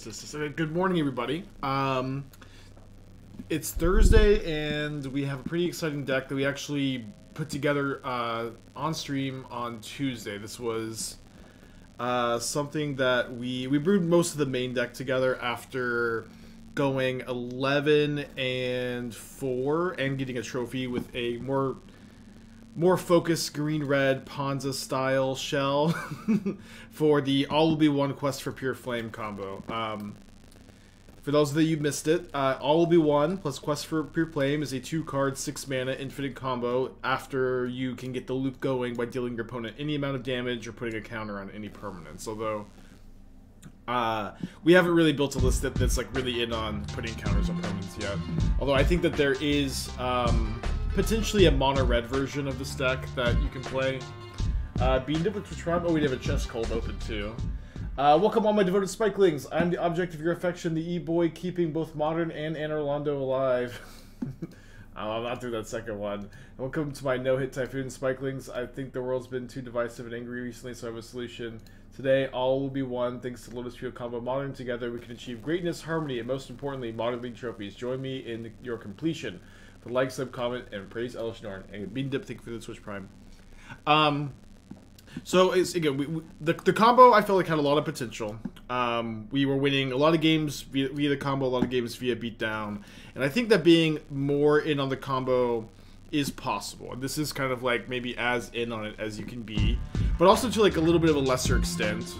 Good morning, everybody. It's Thursday, and we have a pretty exciting deck that we actually put together on stream on Tuesday. This was something that we brewed most of the main deck together after going 11-4 and getting a trophy with a more focused green-red Ponza style shell for the All Will Be One Quest for Pure Flame combo. For those of you missed it, All Will Be One plus Quest for Pure Flame is a 2-card, 6-mana infinite combo after you can get the loop going by dealing your opponent any amount of damage or putting a counter on any permanence. Although we haven't really built a list that's like really in on putting counters on permanents yet. Although I think that there is potentially a mono-red version of this deck that you can play. Being different to Trump. Oh, we have a chest cold open too. Welcome all my devoted spikelings. I'm the object of your affection, the E-boy keeping both Modern and Anne Orlando alive. I'll not do that second one. Welcome to my no-hit Typhoon spikelings. I think the world's been too divisive and angry recently, so I have a solution. Today, all will be one. Thanks to Lotus Field combo Modern, together we can achieve greatness, harmony, and most importantly, Modern League trophies. Join me in your completion. For like, sub, comment, and praise Elish Norn. And Bean Dip, thank you for the Twitch Prime. So it's, again, the combo I felt like had a lot of potential. We were winning a lot of games via the combo, a lot of games via beatdown, and I think that being more in on the combo is possible. And this is kind of like maybe as in on it as you can be, but also to like a little bit of a lesser extent.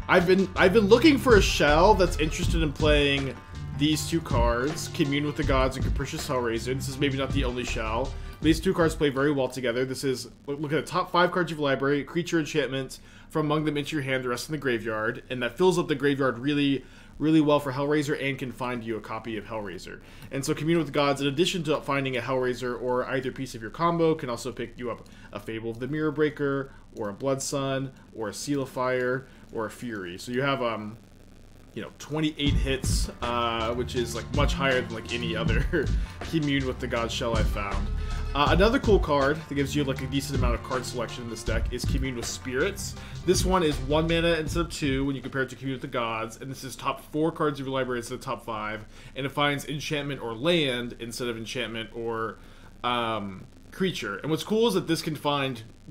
I've been looking for a shell that's interested in playing these two cards, Commune with the Gods and Capricious Hellraiser. This is maybe not the only shell. These two cards play very well together. This is, look at the top 5 cards of your library, creature enchantment, from among them into your hand, the rest in the graveyard, and that fills up the graveyard really, really well for Hellraiser and can find you a copy of Hellraiser. And so Commune with the Gods, in addition to finding a Hellraiser or either piece of your combo, can also pick you up a Fable of the Mirror Breaker, or a Blood Sun, or a Seal of Fire, or a Fury. So you have, you know, 28 hits, which is like much higher than like any other Commune with the Gods shell I've found. Another cool card that gives you like a decent amount of card selection in this deck is Commune with Spirits. This one is 1 mana instead of 2 when you compare it to Commune with the Gods, and this is top 4 cards of your library instead of top 5, and it finds enchantment or land instead of enchantment or creature. And what's cool is that this can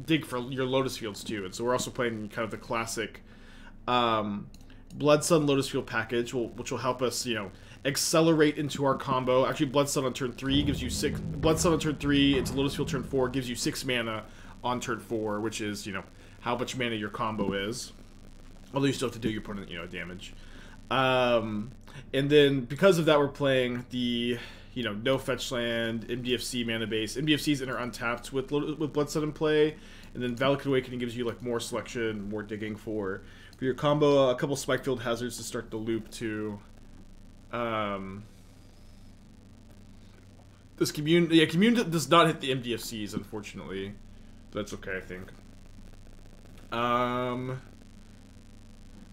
dig for your Lotus Fields too, and so we're also playing kind of the classic Blood Sun Lotus Field package, which will help us, you know, accelerate into our combo. Actually, Blood Sun on turn 3 gives you 6. Blood Sun on turn 3 into Lotus Field turn 4 gives you 6 mana on turn 4, which is, you know, how much mana your combo is. Although you still have to do your opponent, you know, damage. And then because of that, we're playing the, you know, no fetch land, MDFC mana base. MDFCs enter untapped with Blood Sun in play, and then Valakut Awakening gives you like more selection, more digging for your combo. A couple Spikefield hazards to start the loop too. This Commune, yeah, Commune does not hit the MDFCs, unfortunately. That's okay, I think.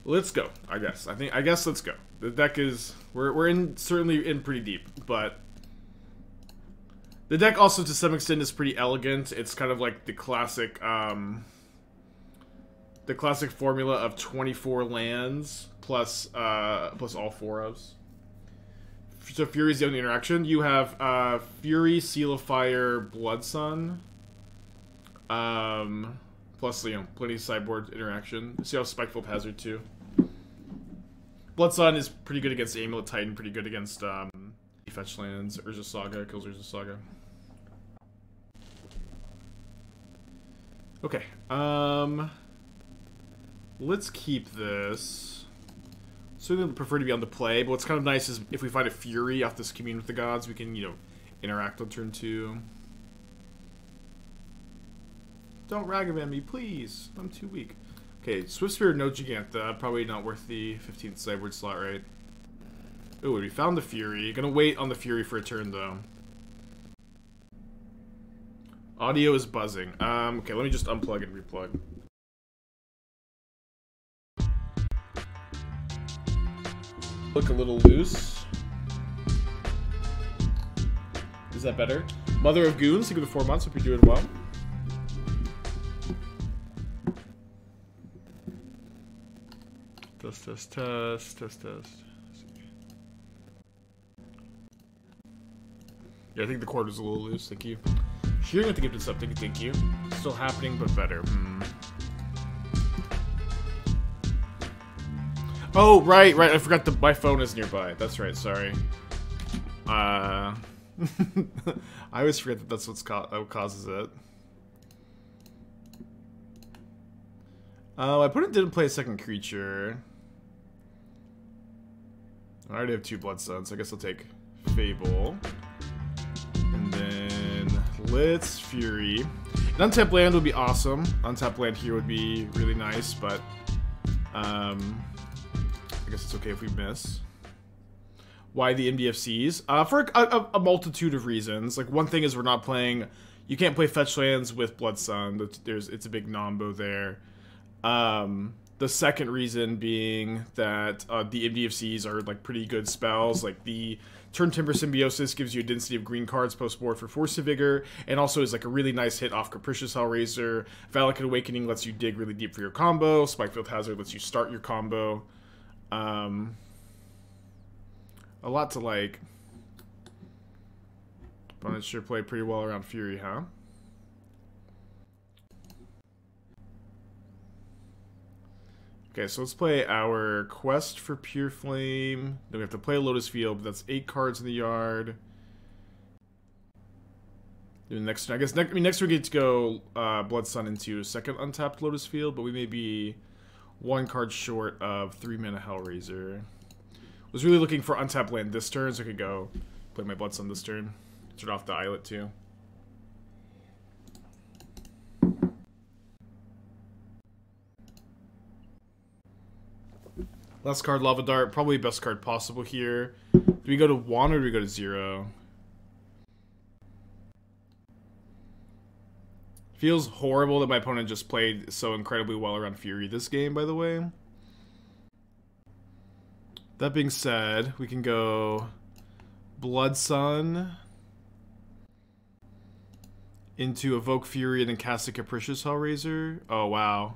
Let's go. I guess let's go. The deck is we're certainly in pretty deep, but the deck also to some extent is pretty elegant. It's kind of like the classic formula of 24 lands plus all 4-ofs. So Fury is the only interaction. You have Fury, Seal of Fire, Blood Sun, plus, you know, plenty of sideboard interaction. See how Spikefield Hazard too. Blood Sun is pretty good against Amulet Titan, pretty good against fetch lands. Urza Saga kills Urza Saga. Okay, let's keep this. Certainly prefer to be on the play, but what's kind of nice is if we find a Fury off this Commune with the Gods, we can, you know, interact on turn 2. Don't Ragavan me, please. I'm too weak. Okay, Swift Spirit, no Giganta. Probably not worth the 15th sideboard slot, right? Ooh, we found the Fury. Gonna wait on the Fury for a turn, though. Audio is buzzing. Okay, let me just unplug and replug. Look a little loose. Is that better? Mother of Goons, thank you for the 4 months. Hope you're doing well. Just Test, test, test, test. Yeah, I think the cord was a little loose. Thank you. Shearing with the gifted sub. Thank you. Still happening, but better. Oh, right. I forgot my phone is nearby. That's right. Sorry. I always forget that that's what causes it. My opponent didn't play a second creature. I already have 2 Blood Suns. I guess I'll take Fable. And then Lit's Fury. An untapped land would be awesome. Untapped land here would be really nice, but I guess it's okay if we miss. Why the MDFCs? For a multitude of reasons. Like, one thing is we're not playing... You can't play fetch lands with Blood Sun. It's a big nombo there. The second reason being that the MDFCs are like pretty good spells. Like the Turntimber Symbiosis gives you a density of green cards post-board for Force of Vigor, and also is like a really nice hit off Capricious Hellraiser. Valakut Awakening lets you dig really deep for your combo. Spikefield Hazard lets you start your combo. A lot to like. Opponents sure play pretty well around Fury, huh? Okay, so let's play our Quest for Pure Flame. Then we have to play Lotus Field, but that's 8 cards in the yard. Then next, I guess next we get to go Blood Sun into second untapped Lotus Field, but we may be 1 card short of 3 mana Hellraiser. Was really looking for untapped land this turn, so I could go play my Blood Sun this turn. Turn off the Islet too. Last card, Lava Dart. Probably best card possible here. Do we go to 1 or do we go to 0? Feels horrible that my opponent just played so incredibly well around Fury this game, by the way. That being said, we can go Blood Sun into Evoke Fury and then cast a Capricious Hellraiser. Oh, wow.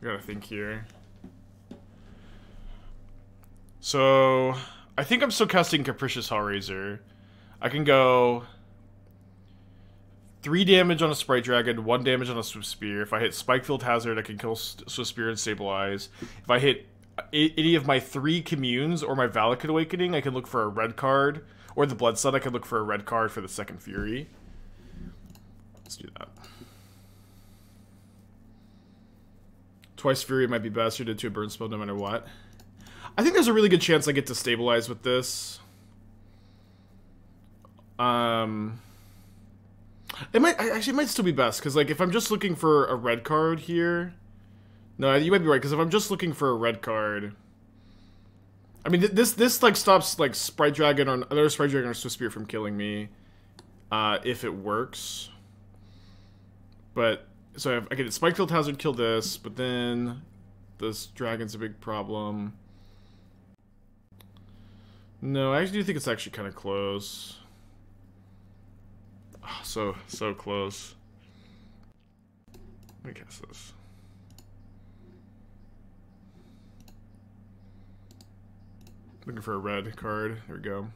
I gotta think here. So, I think I'm still casting Capricious Hellraiser. I can go 3 damage on a Sprite Dragon, 1 damage on a Swift Spear. If I hit Spikefield Hazard, I can kill Swift Spear and Stabilize. If I hit any of my 3 Communes or my Valakut Awakening, I can look for a red card. Or the Blood Sun, I can look for a red card for the second Fury. Let's do that. Twice Fury might be best. You're to a burn spell no matter what. I think there's a really good chance I get to stabilize with this. It might still be best because like if I'm just looking for a red card here. No, you might be right because if I'm just looking for a red card, I mean this like stops like Sprite Dragon or another Sprite Dragon or Swift Spear from killing me, if it works. But. So I get Spikefield Hazard, kill this, but then this dragon's a big problem. No, I actually do think it's actually kind of close. Oh, so close. Let me guess this. Looking for a red card. There we go.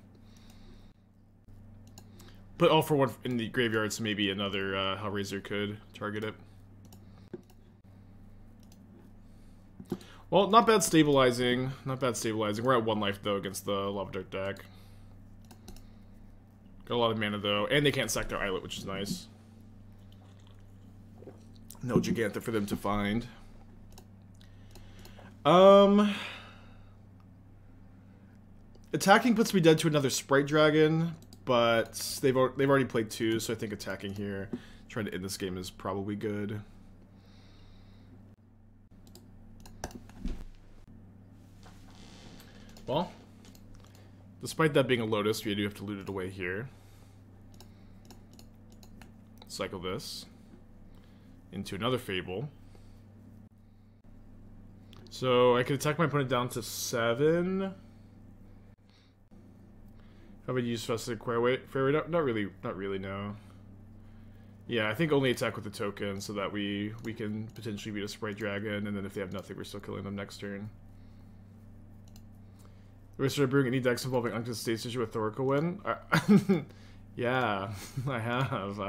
Put all for 1 in the graveyard, so maybe another Hellraiser could target it. Well, not bad stabilizing. Not bad stabilizing. We're at 1 life, though, against the Lava Dart deck. Got a lot of mana, though. And they can't sack their Islet, which is nice. No Gigantha for them to find. Attacking puts me dead to another Sprite Dragon, but they've already played 2, so I think attacking here, trying to end this game is probably good. Well, despite that being a Lotus, we do have to loot it away here. Cycle this into another Fable. So I can attack my opponent down to 7. How about use Festive Fairway? Not really, no. Yeah, I think only attack with the token so that we can potentially beat a Sprite Dragon, and then if they have nothing, we're still killing them next turn. We started brewing any decks involving Unctus State Station with Thorica win? Yeah, I have.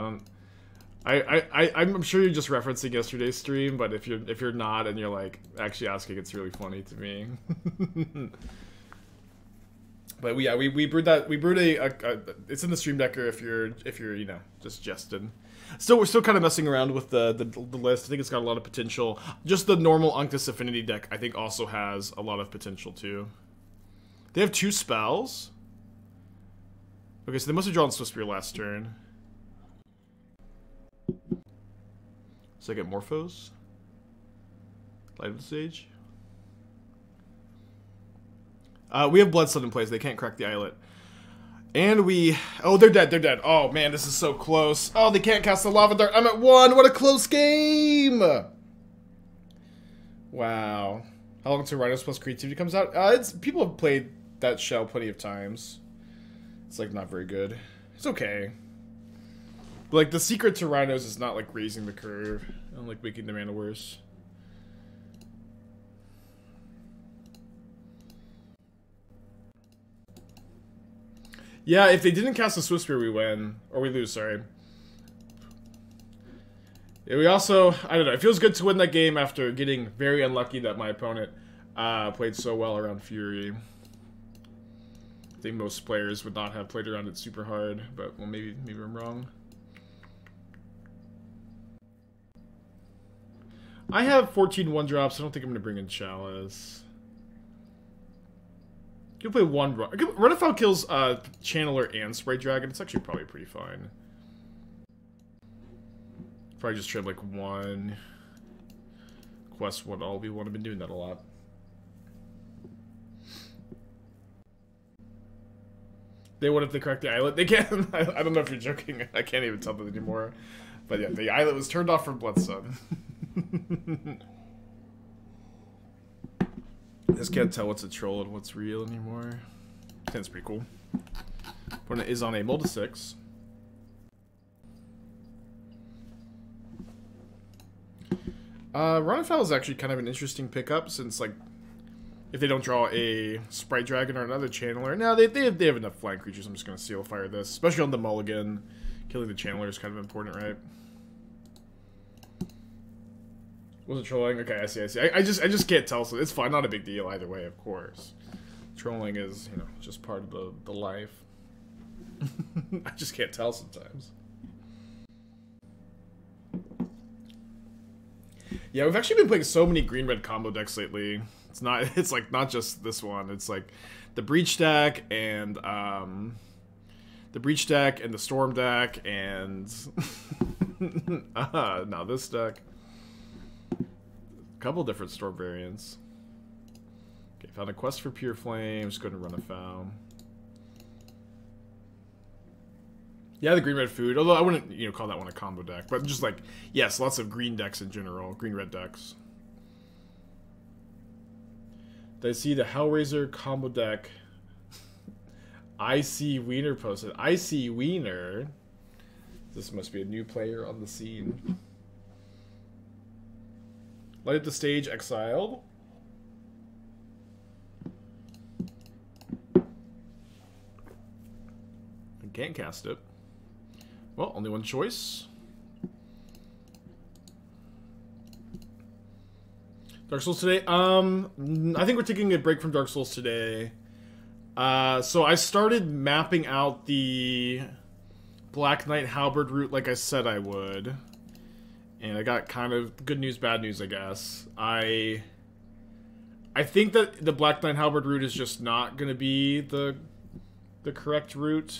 I'm sure you're just referencing yesterday's stream, but if you're not and you're like actually asking, it's really funny to me. But yeah, we brewed that. We brewed it's in the stream decker if you're you know just jesting. Still, we're still kind of messing around with the list. I think it's got a lot of potential. Just the normal Unctus Affinity deck, I think, also has a lot of potential too. They have 2 spells. Okay, so they must have drawn Swiss Spear last turn. So I get Morphos. Light of the Stage. We have Bloodstone in place. They can't crack the Islet. And we... Oh, they're dead. They're dead. Oh, man, this is so close. Oh, they can't cast the Lava Dart. I'm at 1. What a close game. Wow. How long until Rhinos plus Creativity comes out? People have played that shell plenty of times. It's, like, not very good. It's okay. But, like, the secret to Rhinos is not, like, raising the curve and, like, making the mana worse. Yeah, if they didn't cast the Swift Spear, we win. Or we lose, sorry. Yeah, we also... I don't know. It feels good to win that game after getting very unlucky that my opponent played so well around Fury. I think most players would not have played around it super hard. But, well, maybe I'm wrong. I have 14 1-drops. I don't think I'm going to bring in Chalice. You can play 1 Run Afoul kills Channeler and Sprite Dragon. It's actually probably pretty fine. Probably just trade like 1. Quest 1 all v1. I've been doing that a lot. They would if they cracked the Islet. They can. I don't know if you're joking. I can't even tell that anymore. But yeah, the Islet was turned off from Bloodstone. I just can't tell what's a troll and what's real anymore. That's pretty cool. Opponent is on a Mold of 6. Run Afoul is actually kind of an interesting pickup since, like, if they don't draw a Sprite Dragon or another Channeler. No, they have enough flying creatures. I'm just going to Seal Fire this. Especially on the mulligan. Killing the Channeler is kind of important, right? Wasn't trolling? Okay, I see. I just can't tell, so it's fine. Not a big deal either way, of course. Trolling is, you know, just part of the life. I just can't tell sometimes. Yeah, we've actually been playing so many green-red combo decks lately. It's like not just this one. It's like the Breach deck and the Storm deck and now this deck. Couple different Storm variants. Okay, found a quest for Pure Flame. Just going to Run Afoul. Yeah, the green-red food. Although I wouldn't, you know, call that one a combo deck. But just like, yes, lots of green decks in general. Green-red decks. Did I see the Hellraiser combo deck? IC Wiener posted. IC Wiener? This must be a new player on the scene. Light Up the Stage, exiled. I can't cast it. Well, only one choice. Dark Souls today? I think we're taking a break from Dark Souls today. So I started mapping out the Black Knight Halberd route like I said I would. And I got kind of good news, bad news, I guess. I think that the Black Knight Halberd route is just not going to be the correct route.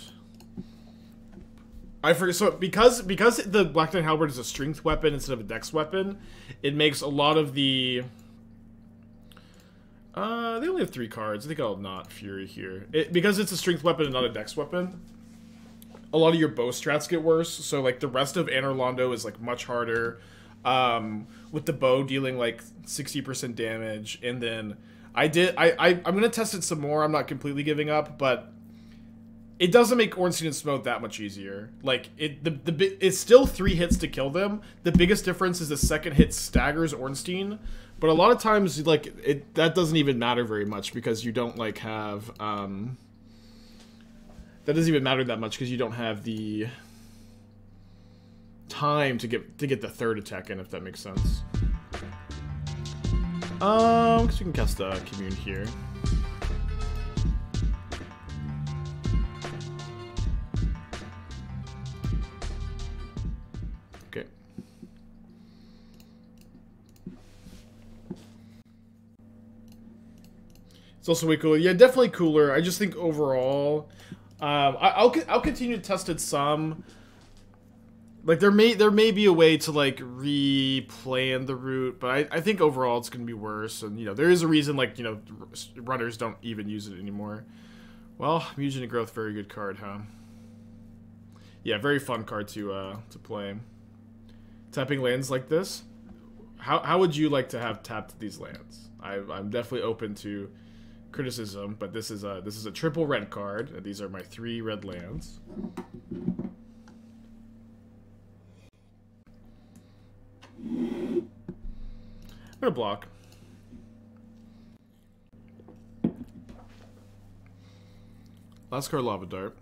I forget. So because the Black Knight Halberd is a strength weapon instead of a dex weapon, it makes a lot of the... they only have 3 cards. I think I'll not Fury here. Because it's a strength weapon and not a dex weapon, a lot of your bow strats get worse. So like the rest of Anor Londo is like much harder. With the bow dealing like 60% damage. And then I'm gonna test it some more. I'm not completely giving up, but it doesn't make Ornstein and Smoke that much easier. Like, it's still 3 hits to kill them. The biggest difference is the second hit staggers Ornstein. But a lot of times, like, that doesn't even matter very much because you don't, like, have, that doesn't even matter that much because you don't have the time to get the third attack in, if that makes sense. Because we can cast a Commune here. Okay. It's also way cooler. Yeah, definitely cooler. I just think overall, I'll continue to test it some. Like, there may be a way to, like, re-plan the route, but I think overall it's going to be worse. And, you know, there is a reason, like, you know, runners don't even use it anymore. Well, Mutagen of Growth, very good card, huh? Yeah, very fun card to play. Tapping lands like this. How would you like to have tapped these lands? I'm definitely open to criticism, but this is a triple red card, and these are my 3 red lands. I'm gonna block. Last card, Lava Dart.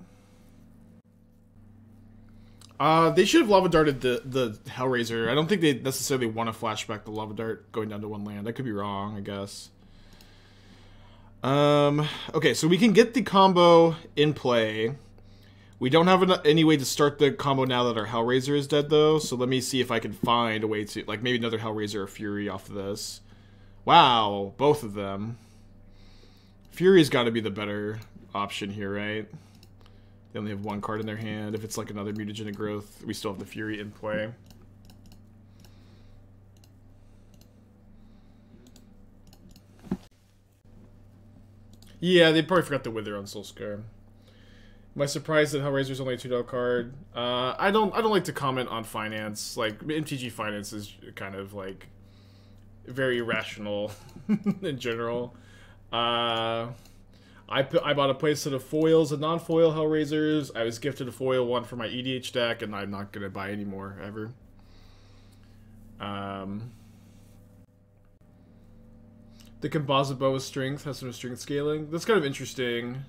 They should have Lava Darted the Hellraiser. I don't think they necessarily want to flashback the Lava Dart going down to 1 land. I could be wrong, I guess. Okay, so we can get the combo in play. We don't have any way to start the combo now that our Hellraiser is dead, though, so let me see if I can find a way to, like, maybe another Hellraiser or Fury off of this. Wow, both of them. Fury's got to be the better option here, right? They only have 1 card in their hand. If it's, like, another Mutagen of Growth, we still have the Fury in play. Yeah, they probably forgot the Wither on Soulscar. Am I surprised that Hellraiser's only a $2 card? I don't like to comment on finance. Like, MTG finance is kind of, like, very irrational in general. I bought a playset of foils and non-foil Hellraisers. I was gifted a foil one for my EDH deck, and I'm not gonna buy any more ever. The Composite Bow with Strength has some strength scaling. That's kind of interesting.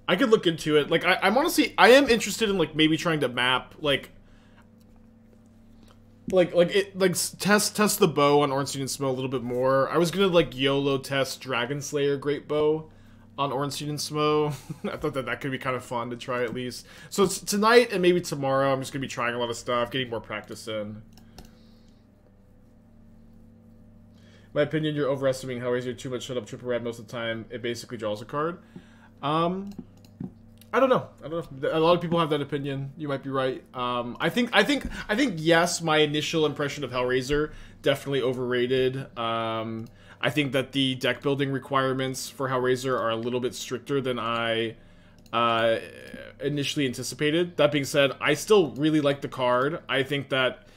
I could look into it. Like, I'm honestly, I am interested in, like, maybe trying to map, test the bow on Ornstein and Smoke a little bit more. I was gonna, like, YOLO test Dragon Slayer Great Bow on Ornstein and Smoke. I thought that could be kind of fun to try at least. So it's tonight and maybe tomorrow, I'm just gonna be trying a lot of stuff, getting more practice in. My opinion, you're overestimating Hellraiser too much. Shut up, triple red most of the time. It basically draws a card. I don't know. A lot of people have that opinion. You might be right. I think yes, my initial impression of Hellraiser definitely overrated. I think that the deck building requirements for Hellraiser are a little bit stricter than I initially anticipated. That being said, I still really like the card. I think that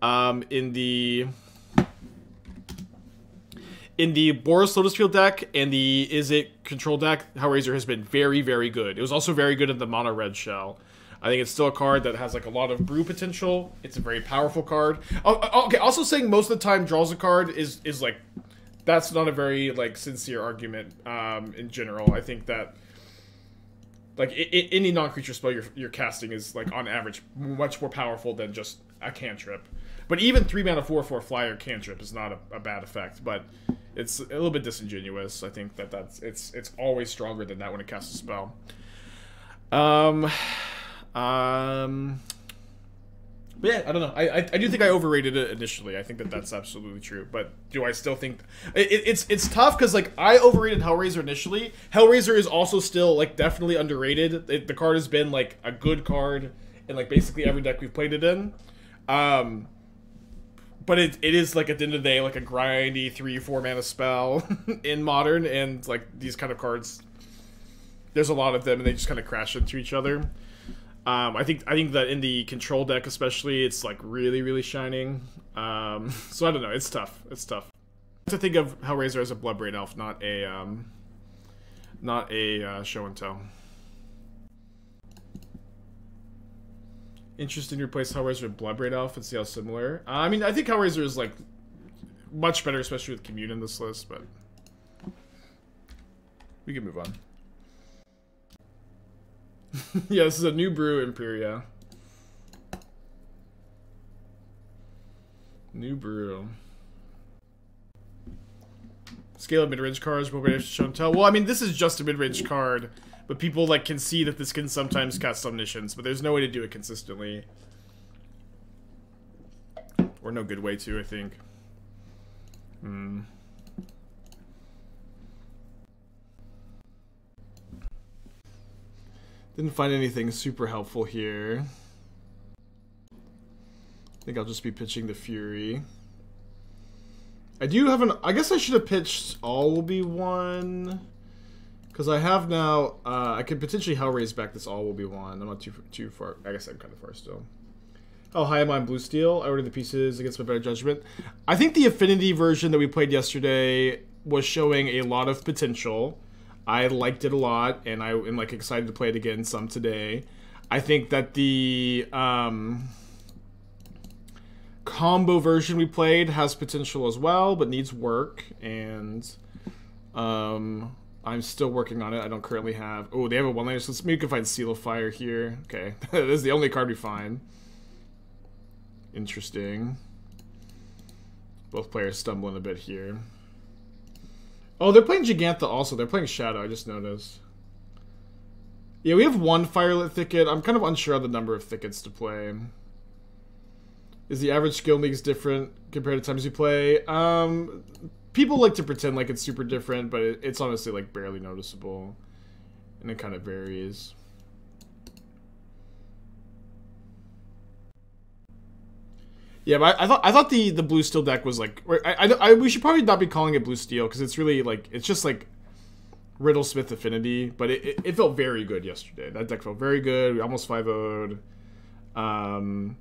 in the Boros Lotus Field deck and the Is It control deck, Hellraiser has been very, very good. It was also very good in the mono red shell. I think it's still a card that has, like, a lot of brew potential. It's a very powerful card. Okay, also saying most of the time draws a card is like, that's not a very, like, sincere argument in general. I think that, like, any non-creature spell you're casting is, like, on average much more powerful than just a cantrip. But even 3 mana 4/4 flyer cantrip is not a bad effect, but it's a little bit disingenuous. I think it's always stronger than that when it casts a spell. But yeah, I don't know. I do think I overrated it initially. I think that's absolutely true. But do I still think it's tough because, like, I overrated Hellraiser initially. Hellraiser is also still, like, definitely underrated. The card has been, like, a good card in, like, basically every deck we've played it in. But it is, like, at the end of the day, like, a grindy 3-4 mana spell in Modern, and, like, these kind of cards, there's a lot of them, and they just kind of crash into each other. I think that in the control deck especially, it's, like, really, really shining. So I don't know, it's tough. It's tough to think of Hellraiser as a Bloodbraid Elf, not a show and tell. Interesting to replace Hellraiser with Bloodbraid Elf and see how similar. I mean, I think Hellraiser is like much better, especially with Commune in this list, but we can move on. Yeah, this is a new brew, Imperia. New brew. Scale of mid-range cards, but wait, show and tell. Well, I mean, this is just a mid-range card, but people like can see that this can sometimes cast Omniscience, but there's no way to do it consistently. Or no good way to, I think. Didn't find anything super helpful here. I think I'll just be pitching the Fury. I do have an... I guess I should have pitched All Will Be One. Because I have now... I could potentially Hellraise back this All Will Be One. I'm not too far. I guess I'm kind of far still. Oh, hi, I'm on Blue Steel. I ordered the pieces against my better judgment. I think the Affinity version that we played yesterday was showing a lot of potential. I liked it a lot, and I am like excited to play it again some today. I think that the... combo version we played has potential as well, but needs work, and I'm still working on it. I don't currently have... Oh, they have a one-liner, so maybe we can find Seal of Fire here. Okay, this is the only card we find. Interesting. Both players stumbling a bit here. Oh, they're playing Gigantha also. They're playing Shadow, I just noticed. Yeah, we have one Fire-Lit Thicket. I'm kind of unsure on the number of thickets to play. Is the average skill leagues different compared to times you play? People like to pretend like it's super different, but it's honestly like barely noticeable. And it kind of varies. Yeah, but I thought the Blue Steel deck was like... we should probably not be calling it Blue Steel, because it's really like... It's just like Riddlesmith Affinity, but it felt very good yesterday. That deck felt very good. We almost 5-0'd. Our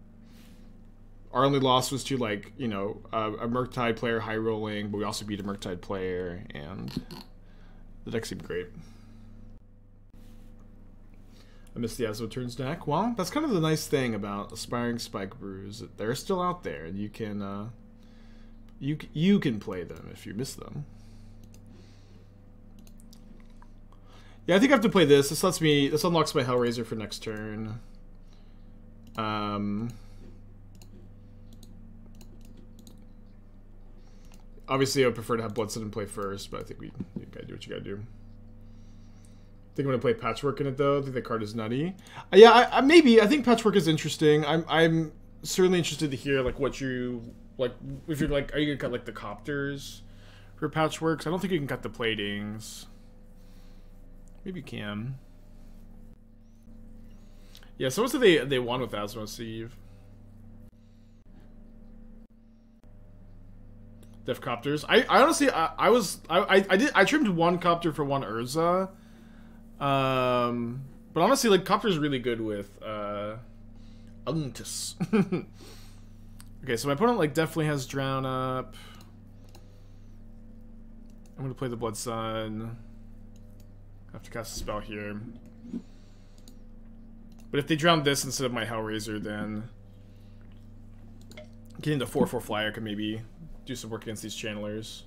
only loss was to, like, you know, a Murktide player high rolling, but we also beat a Murktide player, and the deck seemed great. I missed the Azo Turns deck. Well, that's kind of the nice thing about aspiring Spike brews. They're still out there, and you can you can play them if you miss them. Yeah, I think I have to play this. This unlocks my Hellraiser for next turn. Obviously, I would prefer to have Bloodsun and play first, but I think you gotta do what you gotta do. I think I'm gonna play Patchwork in it though. I think that card is nutty. Yeah, maybe. I think Patchwork is interesting. I'm certainly interested to hear like what you like. If you're like, are you gonna cut like the Copters for Patchworks? I don't think you can cut the Platings. Maybe you can. Yeah, someone said they won with Asmos Eve. Def Copters. I honestly I trimmed one Copter for one Urza. But honestly, like, Copter's really good with Unctus. Okay, so my opponent like definitely has Drown Up. I'm gonna play the Blood Sun. Have to cast a spell here. But if they drown this instead of my Hellraiser, then getting the 4/4 flyer can maybe do some work against these channelers.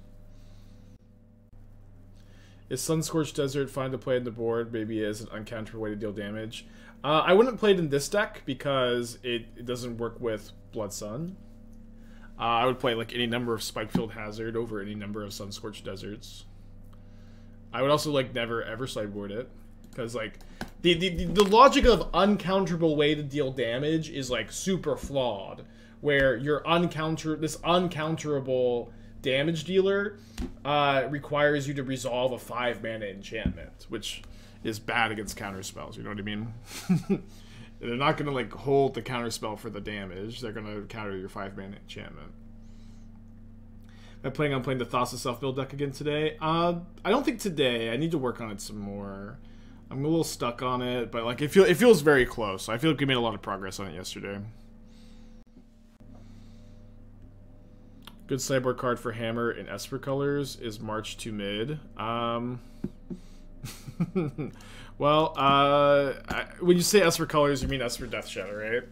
Is Sunscorched Desert fine to play in the board? Maybe as an uncounterable way to deal damage. I wouldn't play it in this deck because it doesn't work with Blood Sun. I would play like any number of Spikefield Hazard over any number of Sunscorched Deserts. I would also like never ever sideboard it because like the logic of uncounterable way to deal damage is like super flawed, where your uncounterable damage dealer requires you to resolve a 5-mana enchantment, which is bad against counter spells. You know what I mean? They're not gonna like hold the counter spell for the damage. They're gonna counter your 5-mana enchantment. Am I planning on playing the Thassa self-build deck again today? I don't think today. I need to work on it some more. I'm a little stuck on it, but like it feels very close. I feel like we made a lot of progress on it yesterday. Good sideboard card for Hammer in Esper colors is March to Mid. Well, when you say Esper colors, you mean Esper Death Shadow, right?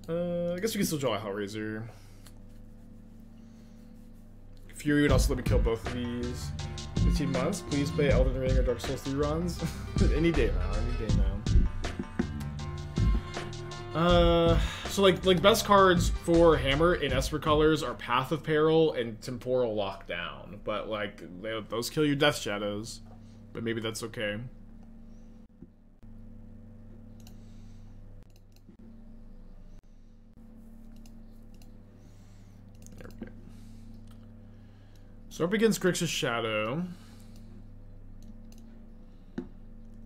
I guess we can still draw a Hellraiser. Fury would also let me kill both of these. 15 months, please play Elden Ring or Dark Souls 3 runs. Any day now. So like best cards for Hammer in Esper colors are Path of Peril and Temporal Lockdown. But like those kill your Death Shadows. But maybe that's okay. There we go. So up against Grixis Shadow.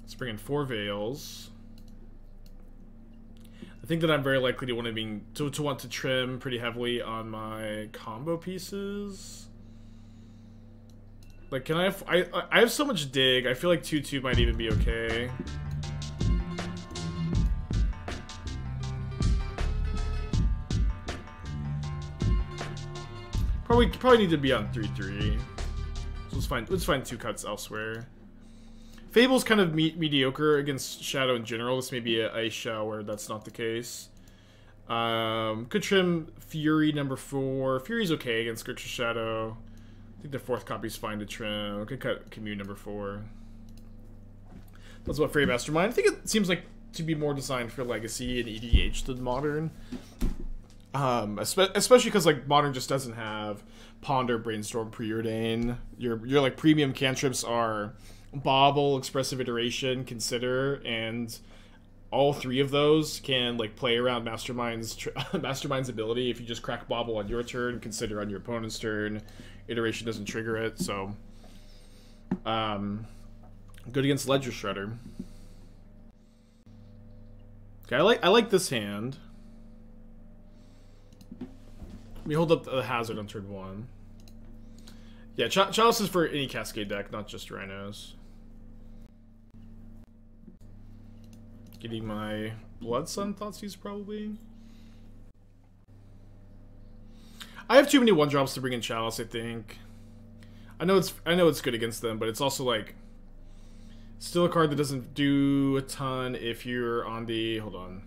Let's bring in 4 Veils. I think that I'm very likely to want to trim pretty heavily on my combo pieces. Like, can I have so much dig. I feel like 2/2 might even be okay. Probably need to be on 3/3. So let's find 2 cuts elsewhere. Fable's kind of mediocre against Shadow in general. This may be a Shell where that's not the case. Could trim Fury number 4. Fury's okay against Grixis Shadow. I think the 4th copy's fine to trim. Could cut Commune number 4. That's what Fairy Mastermind. I think it seems like to be more designed for Legacy and EDH than Modern. Especially because like Modern just doesn't have Ponder, Brainstorm, Preordain. Your like premium cantrips are Bauble, Expressive Iteration, Consider, and all 3 of those can like play around Mastermind's ability. If you just crack Bauble on your turn, Consider on your opponent's turn, Iteration doesn't trigger it. So, good against Ledger Shredder. Okay, I like this hand. We hold up the Hazard on turn 1. Yeah, Chalice is for any Cascade deck, not just Rhinos. Getting my Blood Sun Thoughtseize probably. I have too many 1-drops to bring in Chalice, I think. I know it's good against them, but it's also like still a card that doesn't do a ton if you're on the hold on.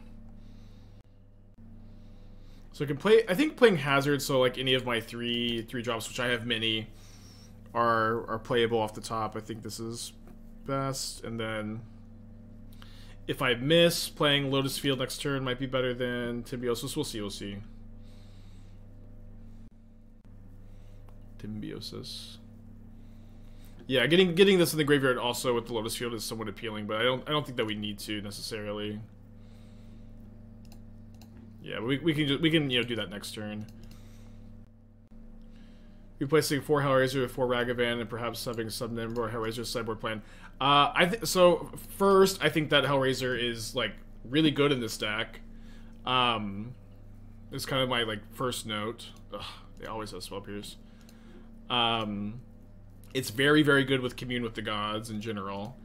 So I can play, I think playing Hazard, so like any of my 3 drops, which I have many, are playable off the top. I think this is best. And then if I miss, playing Lotus Field next turn might be better than Symbiosis. We'll see. Symbiosis. Yeah, getting this in the graveyard also with the Lotus Field is somewhat appealing, but I don't think that we need to necessarily. Yeah, we can do that next turn. Replacing 4 Hellraiser with 4 Ragavan and perhaps having Subnimber or Hellraiser sideboard plan. So first, I think that Hellraiser is like really good in this deck. It's kind of my like first note. Ugh, they always have Spell Pierce. It's very good with Commune with the Gods in general.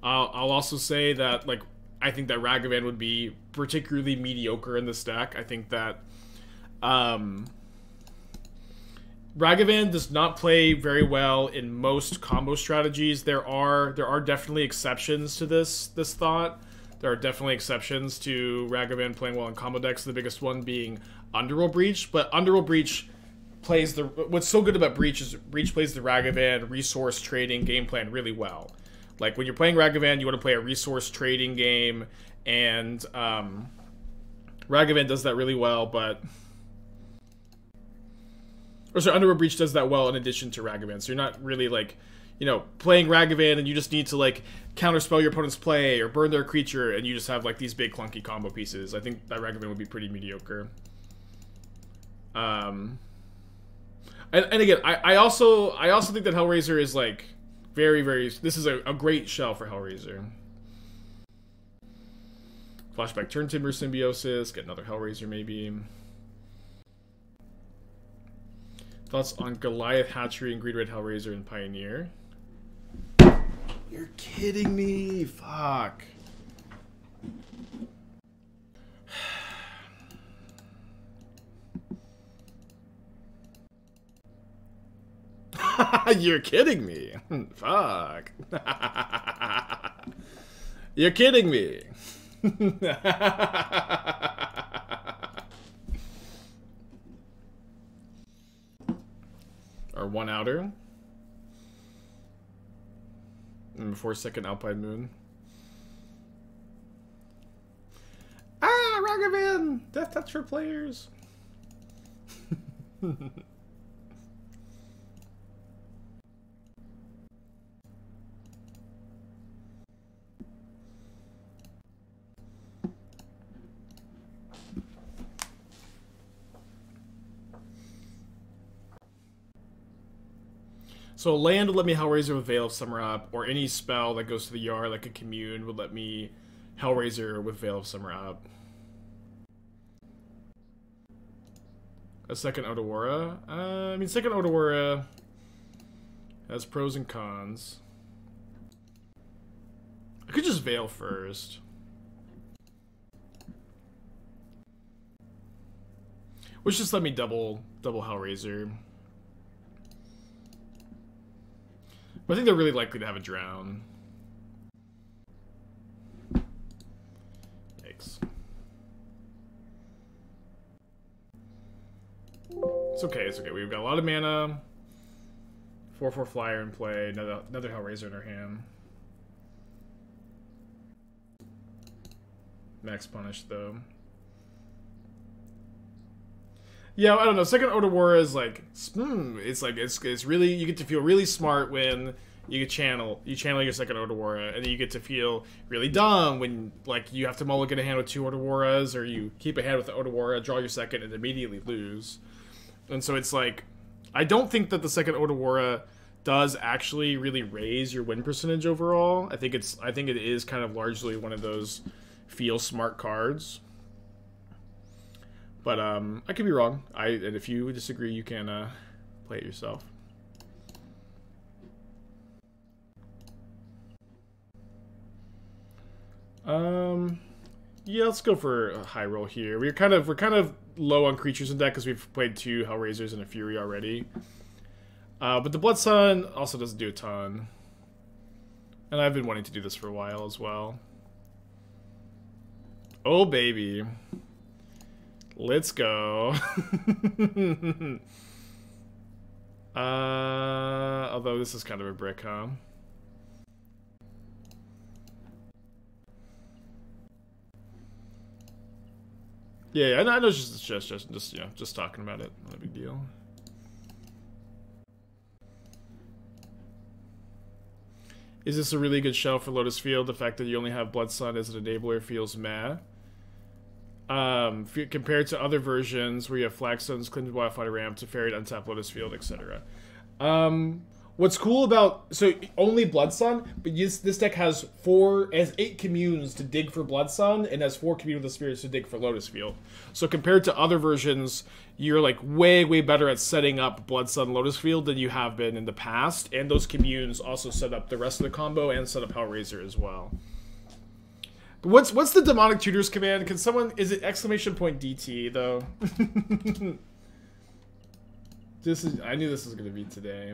I'll also say that like I think that Ragavan would be particularly mediocre in this deck. I think that Ragavan does not play very well in most combo strategies. There are definitely exceptions to this thought. There are definitely exceptions to Ragavan playing well in combo decks. The biggest one being Underworld Breach, but Underworld Breach plays the. What's so good about Breach is Breach plays the Ragavan resource trading game plan really well. Like when you're playing Ragavan, you want to play a resource trading game, and Ragavan does that really well, but. Or sorry, Underworld Breach does that well in addition to Ragavan. So you're not really like, playing Ragavan and you just need to like counterspell your opponent's play or burn their creature and you just have like these big clunky combo pieces. I think that Ragavan would be pretty mediocre. And again, I also think that Hellraiser is like very this is a great shell for Hellraiser. Flashback Turntimber Symbiosis, get another Hellraiser maybe. Thoughts on Goliath, Hatchery, and Green Red Hellraiser and Pioneer? You're kidding me! Fuck. You're kidding me! Fuck. You're kidding me! Or 1 outer. And before second Alpine Moon. Ah, Ragavan! Death touch for players. So land would let me Hellraiser with Veil of Summer Up, or any spell that goes to the yard, like a Commune, would let me Hellraiser with Veil of Summer Up. A second Odawara? I mean, second Odawara has pros and cons. I could just Veil first. Which just let me double Hellraiser. But I think they're really likely to have a drown. Yikes. It's okay, it's okay. We've got a lot of mana. 4/4 flyer in play. Another Hellraiser in our hand. Max punish though. Yeah, I don't know. Second Odawara is like, it's really, you get to feel really smart when you channel your second Odawara, and then you get to feel really dumb when like you have to mulligan a hand with 2 Odawaras, or you keep a hand with the Odawara, draw your second, and immediately lose. And so it's like, I don't think that the second Odawara does actually really raise your win percentage overall. I think it is kind of largely one of those feel smart cards. But I could be wrong. And if you disagree, you can play it yourself. Yeah, let's go for a high roll here. We're kind of low on creatures in deck because we've played 2 Hellraisers and a Fury already. But the Blood Sun also doesn't do a ton. And I've been wanting to do this for a while as well. Oh baby. Let's go. Although this is kind of a brick, huh? Yeah, I know. Just you know, just talking about it. Not a big deal. Is this a really good shell for Lotus Field? The fact that you only have Blood Sun as an enabler feels meh. Compared to other versions where you have Flagstones, Clinton Wildfire Ramp, Teferi, Untap, Lotus Field, etc. What's cool about, so only Blood Sun, but this deck has 8 communes to dig for Blood Sun, and has 4 Commune of the Spirits to dig for Lotus Field. So compared to other versions, you're like way better at setting up Blood Sun, Lotus Field than you have been in the past, and those communes also set up the rest of the combo and set up Hellraiser as well. What's the Demonic Tutors command? Can someone, is it !DT though? I knew this was gonna be today.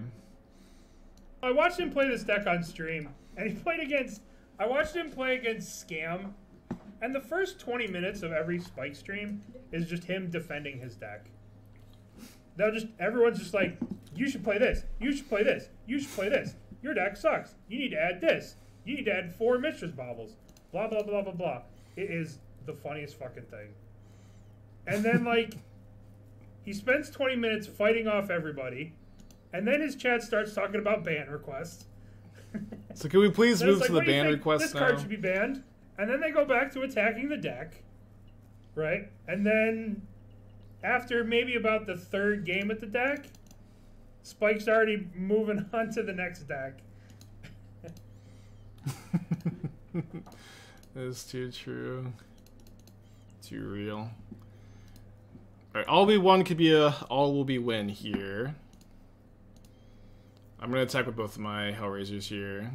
I watched him play this deck on stream, and he played against, I watched him play against Scam, and the first 20 minutes of every Spike stream is just him defending his deck. Everyone's just like, you should play this, you should play this, you should play this, your deck sucks, you need to add this, you need to add 4 Mistress Baubles. Blah, blah, blah, blah, blah. It is the funniest fucking thing. And then, like, he spends 20 minutes fighting off everybody, and then his chat starts talking about ban requests. So can we please move to the ban requests now? This card should be banned. And then they go back to attacking the deck, right? And then, after maybe about the 3rd game at the deck, Spike's already moving on to the next deck. That's too true. Too real. Alright, all be one could be a all will be win here. I'm gonna attack with both of my Hellraisers here.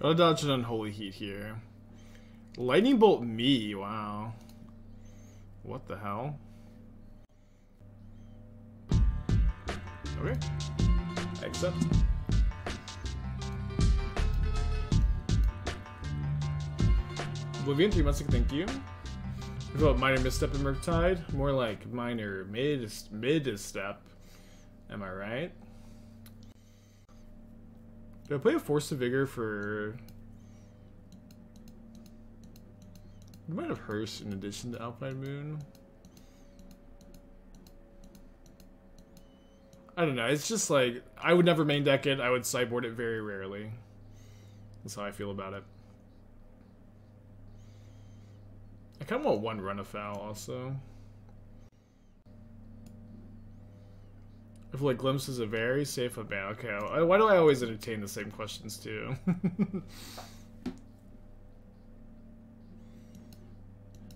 Gotta dodge an Unholy Heat here. Lightning Bolt me, wow. What the hell? Okay. Accept. Oblivion, 3 months ago, thank you. What about minor misstep in Murktide? More like minor mid-step. Am I right? Do I play a Force of Vigor for... We might have Hearst in addition to Alpine Moon. I don't know, it's just like, I would never main deck it, I would sideboard it very rarely. That's how I feel about it. I kind of want one Run Afoul also. I feel like Glimpse is a very safe ban. Okay, why do I always entertain the same questions too?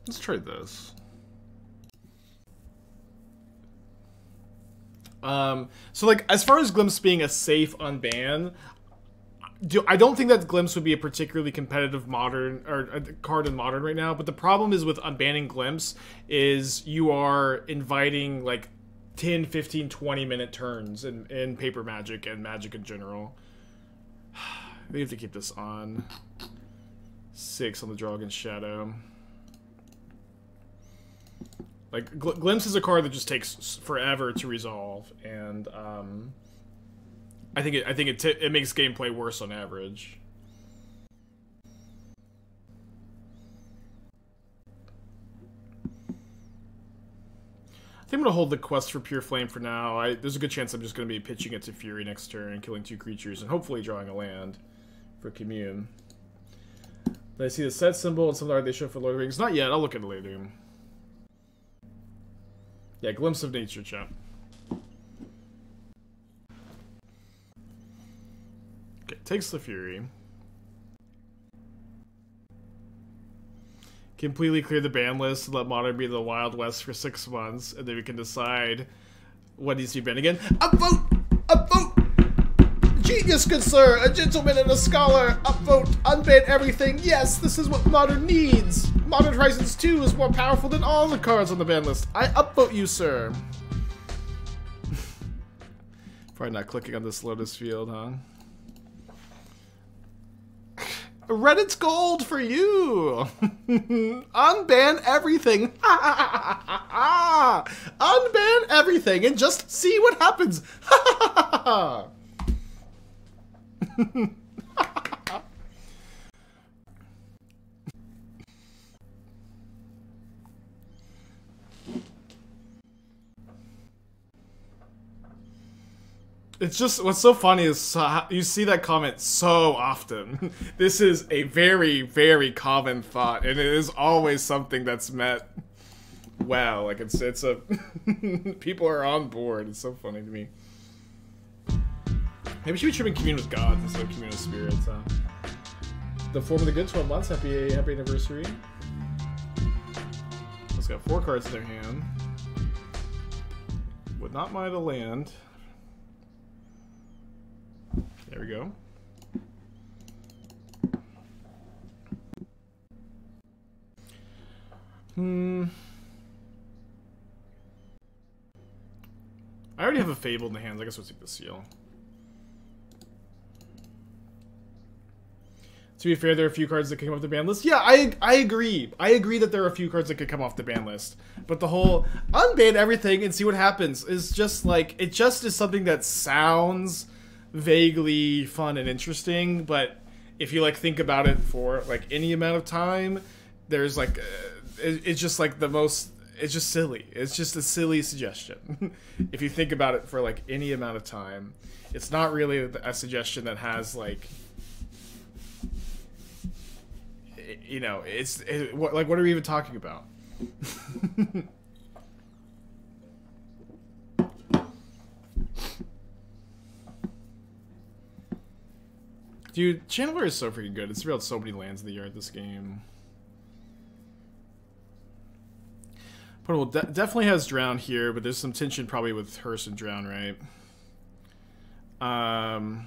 Let's try this. So like, as far as Glimpse being a safe unban, I don't think that Glimpse would be a particularly competitive modern or a card in modern right now. But the problem is with unbanning Glimpse is you are inviting like 10, 15, 20 minute turns in paper Magic and Magic in general. We have to keep this on. 6 on the draw against Shadow. Like Glimpse is a card that just takes forever to resolve, and I think it makes gameplay worse on average. I think I'm gonna hold the quest for Pure Flame for now. There's a good chance I'm just gonna be pitching it to Fury next turn, killing 2 creatures, and hopefully drawing a land for Commune. Did I see the set symbol and some art they show for Lord of the Rings? Not yet. I'll look at it later. Yeah, Glimpse of Nature, chat. Okay, takes the Fury. Completely clear the ban list and let Modern be the Wild West for 6 months, and then we can decide what needs to be banned again. Upvote! Upvote! Genius, good sir! A gentleman and a scholar! Upvote! Unban everything! Yes, this is what Modern needs! Modern Horizons 2 is more powerful than all the cards on the ban list. I upvote you, sir! Probably not clicking on this Lotus Field, huh? Reddit's gold for you! Unban everything! Unban everything and just see what happens! It's just, what's so funny is you see that comment so often. This is a very, very common thought, and it is always something that's met well. Like, it's a... people are on board. It's so funny to me. Maybe we should be tripping Commune with gods instead of Commune with spirits, huh? The form of the good, 12 months. Happy anniversary. It's got 4 cards in their hand. Would not mind a land. There we go. I already have a Fable in the hands. I guess we'll take the seal. To be fair, there are a few cards that can come off the ban list. Yeah, I agree. I agree that there are a few cards that could come off the ban list. But the whole unban everything and see what happens is just like, it just is something that sounds vaguely fun and interesting, but if you like think about it for like any amount of time, there's like it's just like the most, it's just silly. It's just a silly suggestion. If you think about it for like any amount of time, it's not really a suggestion that has like, you know, like, what are we even talking about? Dude, Chandler is so freaking good. It's reeled so many lands in the yard this game. Portable definitely has Drown here, but there's some tension probably with Hearst and Drown, right? I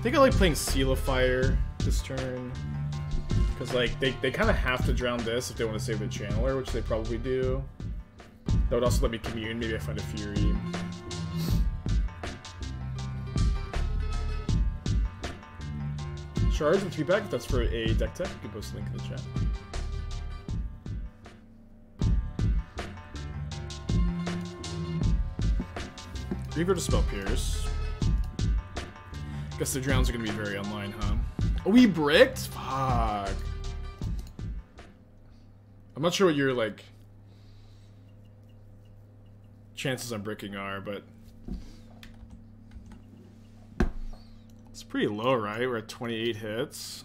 think I like playing Seal of Fire this turn. Because, like, they kind of have to drown this if they want to save the Channeler, which they probably do. That would also let me Commune. Maybe I find a Fury. Shards and 3-pack, that's for a deck tech. You can post a link in the chat. Reaver to Spell Pierce. Guess the drowns are gonna be very online, huh? Oh, we bricked? Fuck. I'm not sure what your, like, chances on bricking are, but it's pretty low, right? We're at 28 hits.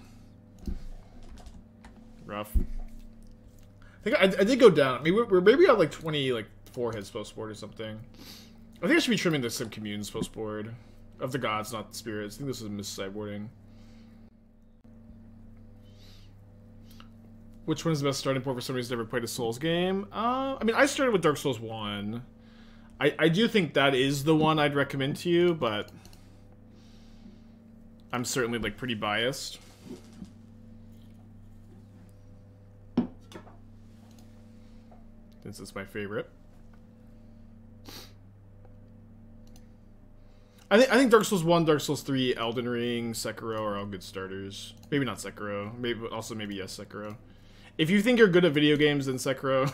Rough. I think I did go down. I mean, we're maybe at like 24 hits post board or something. I think I should be trimming some communes post board of the gods, not the spirits. I think this is mis-sideboarding. Which one is the best starting point for somebody who's never played a Souls game? I mean, I started with Dark Souls 1. I do think that is the one I'd recommend to you, but I'm certainly, like, pretty biased. This is my favorite. I think Dark Souls 1, Dark Souls 3, Elden Ring, Sekiro are all good starters. Maybe not Sekiro. Maybe yes, Sekiro. If you think you're good at video games, then Sekiro.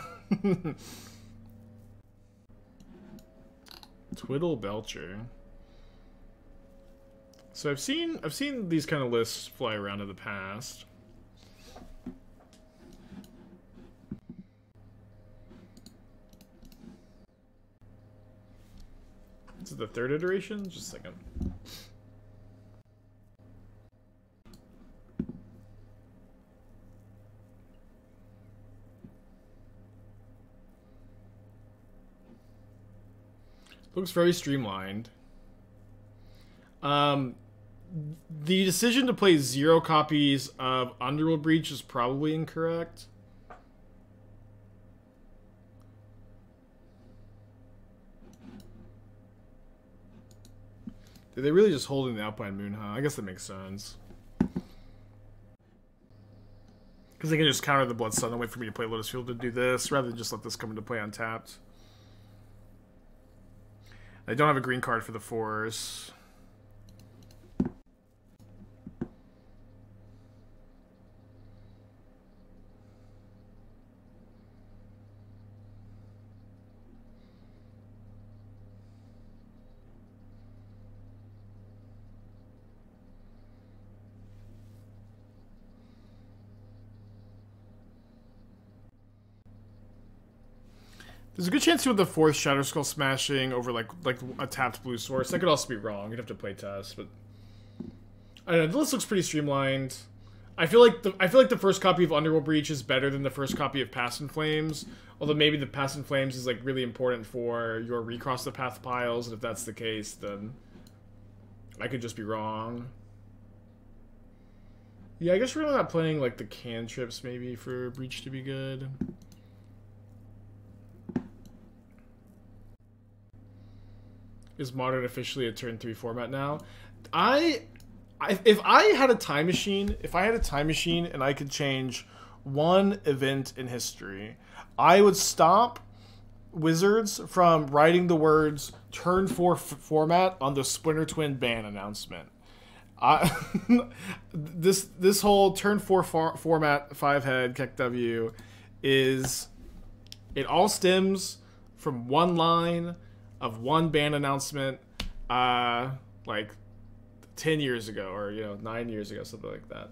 Twiddle Belcher. So I've seen these kind of lists fly around in the past. This is the third iteration? Just a second. Looks very streamlined. The decision to play 0 copies of Underworld Breach is probably incorrect. Did they really just hold in the Alpine Moon, huh? I guess that makes sense. Because they can just counter the Blood Sun and wait for me to play Lotus Field to do this, rather than just let this come into play untapped. I don't have a green card for the Force. There's a good chance with the 4th Shadow Skull smashing over like a tapped blue source. That could also be wrong. You'd have to play test, but I don't know. The list looks pretty streamlined. I feel like the first copy of Underworld Breach is better than the first copy of Past in Flames. Although maybe the Past in Flames is like really important for your Recross the Path piles, and if that's the case, then I could just be wrong. Yeah, I guess we're really not playing like the cantrips maybe for Breach to be good. Is Modern officially a turn 3 format now? If I had a time machine, and I could change one event in history, I would stop Wizards from writing the words turn 4 format on the Splinter Twin ban announcement. This whole turn 4 format 5-head KEKW is, it all stems from one line of one ban announcement, like 10 years ago, or 9 years ago, something like that.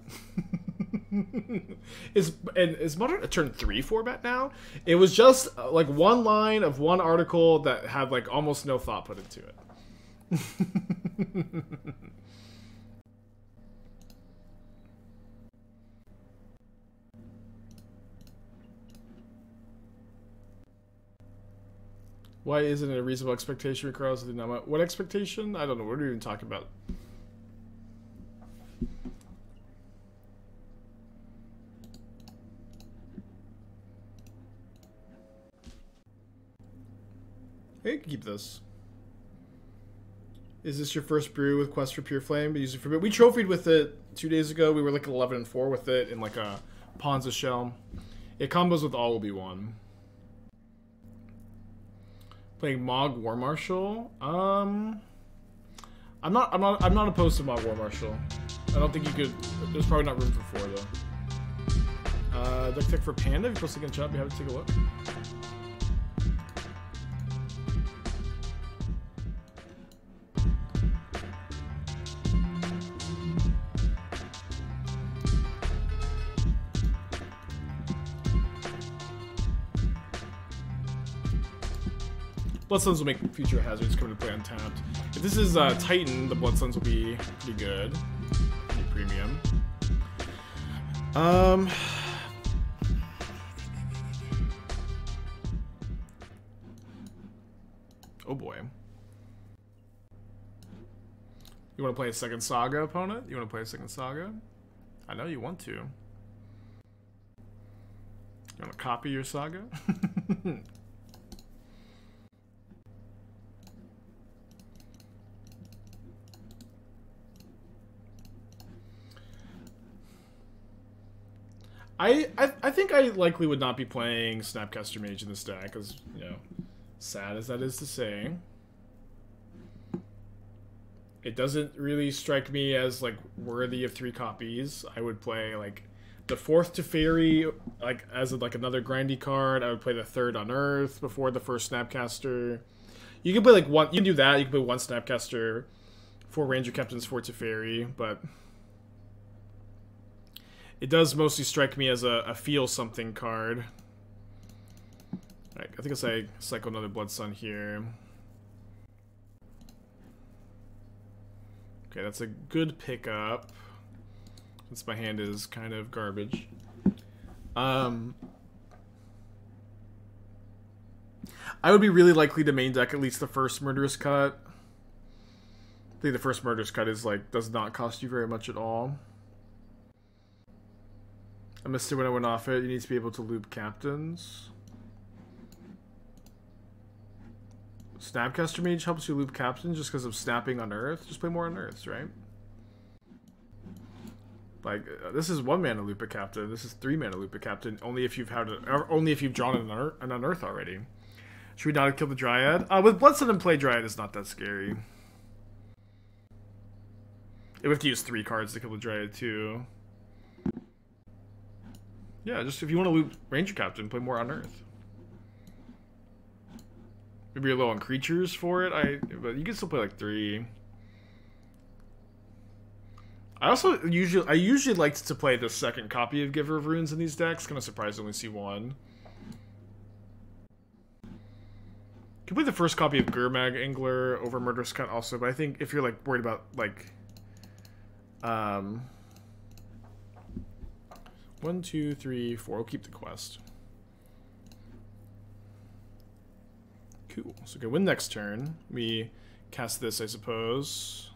Is Modern a turn 3 format now? It was just like one line of one article that had like almost no thought put into it. Why isn't it a reasonable expectation regardless of the number? What expectation? I don't know. What are we even talking about? Hey, you can keep this. Is this your first brew with Quest for Pure Flame? Use it for bit. We trophied with it 2 days ago. We were like 11-4 with it in like a Ponza shell. It combos with all will be one. Playing Mog War Marshal. I'm not opposed to Mog War Marshal. I don't think you could. There's probably not room for 4 though. Deck tech for Panda. If you post against chat, we have to take a look. Bloodsuns will make future hazards come into play untapped. If this is Titan, the Bloodsuns will be pretty good. Pretty premium. Oh boy. You want to play a second Saga, opponent? You want to play a second Saga? I know you want to. You want to copy your Saga? I think I likely would not be playing Snapcaster Mage in this deck, because, you know, sad as that is to say, it doesn't really strike me as, like, worthy of 3 copies. I would play, like, the 4th Teferi, like, as, like, another grindy card. I would play the 3rd Unearth before the 1st Snapcaster. You can play, like, one... You can do that. You can play 1 Snapcaster, 4 Ranger Captains, 4 Teferi, but... It does mostly strike me as a feel-something card. Alright, I think I'll say cycle another Blood Sun here. Okay, that's a good pickup. Since my hand is kind of garbage. I would be really likely to main deck at least the first Murderous Cut. I think the first Murderous Cut is, like, does not cost you very much at all. I missed it when I went off it. You need to be able to loop captains. Snapcaster Mage helps you loop captains just because of snapping on Earth. Just play more on Earths, right? Like, this is 1 mana loop a captain. This is 3 mana loop a captain. Only if you've had only if you've drawn an Unearth already. Should we not have killed the Dryad? With Bloodsun and play, Dryad is not that scary. We have to use 3 cards to kill the Dryad too. Yeah, just if you want to loop Ranger Captain, play more on Earth. Maybe you're low on creatures for it, but you can still play like 3. I usually like to play the second copy of Giver of Runes in these decks. Kind of surprised to only see 1. You can play the first copy of Gurmag Angler over Murderous Cut also, but I think if you're like worried about like 1, 2, 3, 4. We'll keep the quest. Cool. So go win next turn. We cast this, I suppose.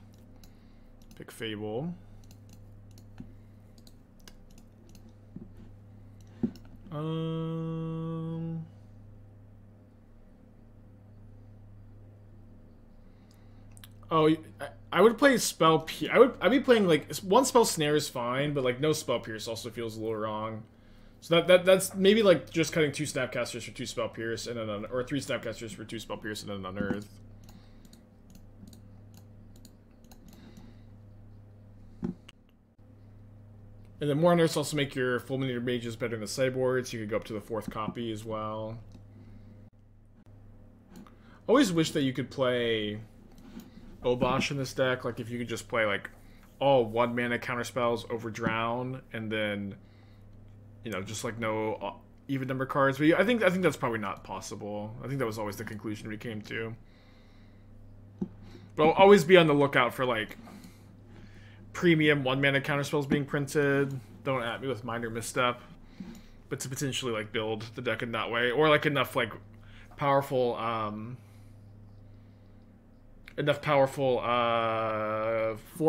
Pick Fable. Oh, I would play Spell Pierce. I'd be playing like 1 Spell Snare is fine, but like no Spell Pierce also feels a little wrong. So that's maybe like just cutting 2 Snapcasters for 2 Spell Pierce and then or 3 Snapcasters for 2 Spell Pierce and then Unearth. And then more Unearths also make your Fulminator Mages better in the sideboard, so you could go up to the 4th copy as well. Always wish that you could play Obosh in this deck, like if you could just play like all 1 mana counterspells over Drown, and then, you know, just like no even number cards. But I think that's probably not possible. I think that was always the conclusion we came to. But I'll always be on the lookout for like premium 1 mana counterspells being printed. Don't at me with Minor Misstep, but to potentially like build the deck in that way, or like enough powerful 4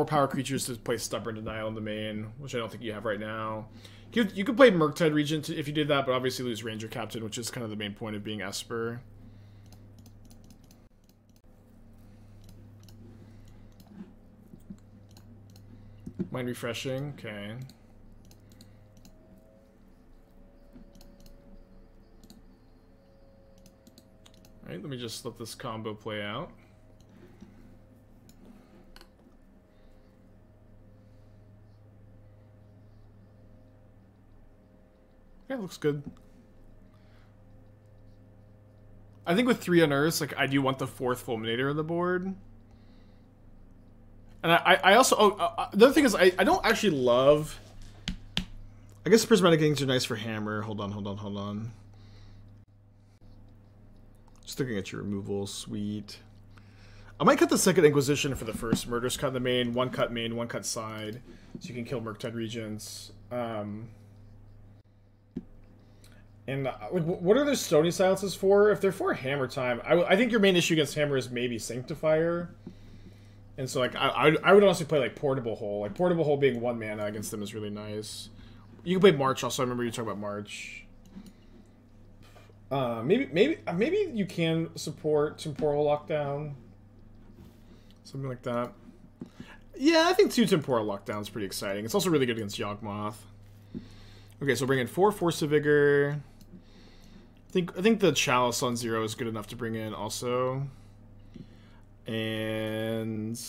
power creatures to play Stubborn Denial in the main, which I don't think you have right now. You could play Murktide Regent if you did that, but obviously lose Ranger Captain, which is kind of the main point of being Esper. Mind refreshing, okay. Alright, let me just let this combo play out. Okay, looks good. I think with 3 unearths, like, I do want the 4th Fulminator on the board. And I also... the other thing is, I don't actually love... I guess Prismatic Inks are nice for Hammer. Hold on. Just looking at your removal. Sweet. I might cut the second Inquisition for the first. Murderous cut in the main, 1 cut main, 1 cut side. So you can kill Murktide Regents. And like, what are the Stony Silences for? If they're for Hammer time, I think your main issue against Hammer is maybe Sanctifier. And so, like, I would honestly play, like, Portable Hole. Like, Portable Hole being 1 mana against them is really nice. You can play March also. I remember you talking about March. Maybe you can support Temporal Lockdown. Something like that. Yeah, I think 2 Temporal Lockdown is pretty exciting. It's also really good against Yawgmoth. Okay, so bring in 4 Force of Vigor. I think the Chalice on 0 is good enough to bring in also. And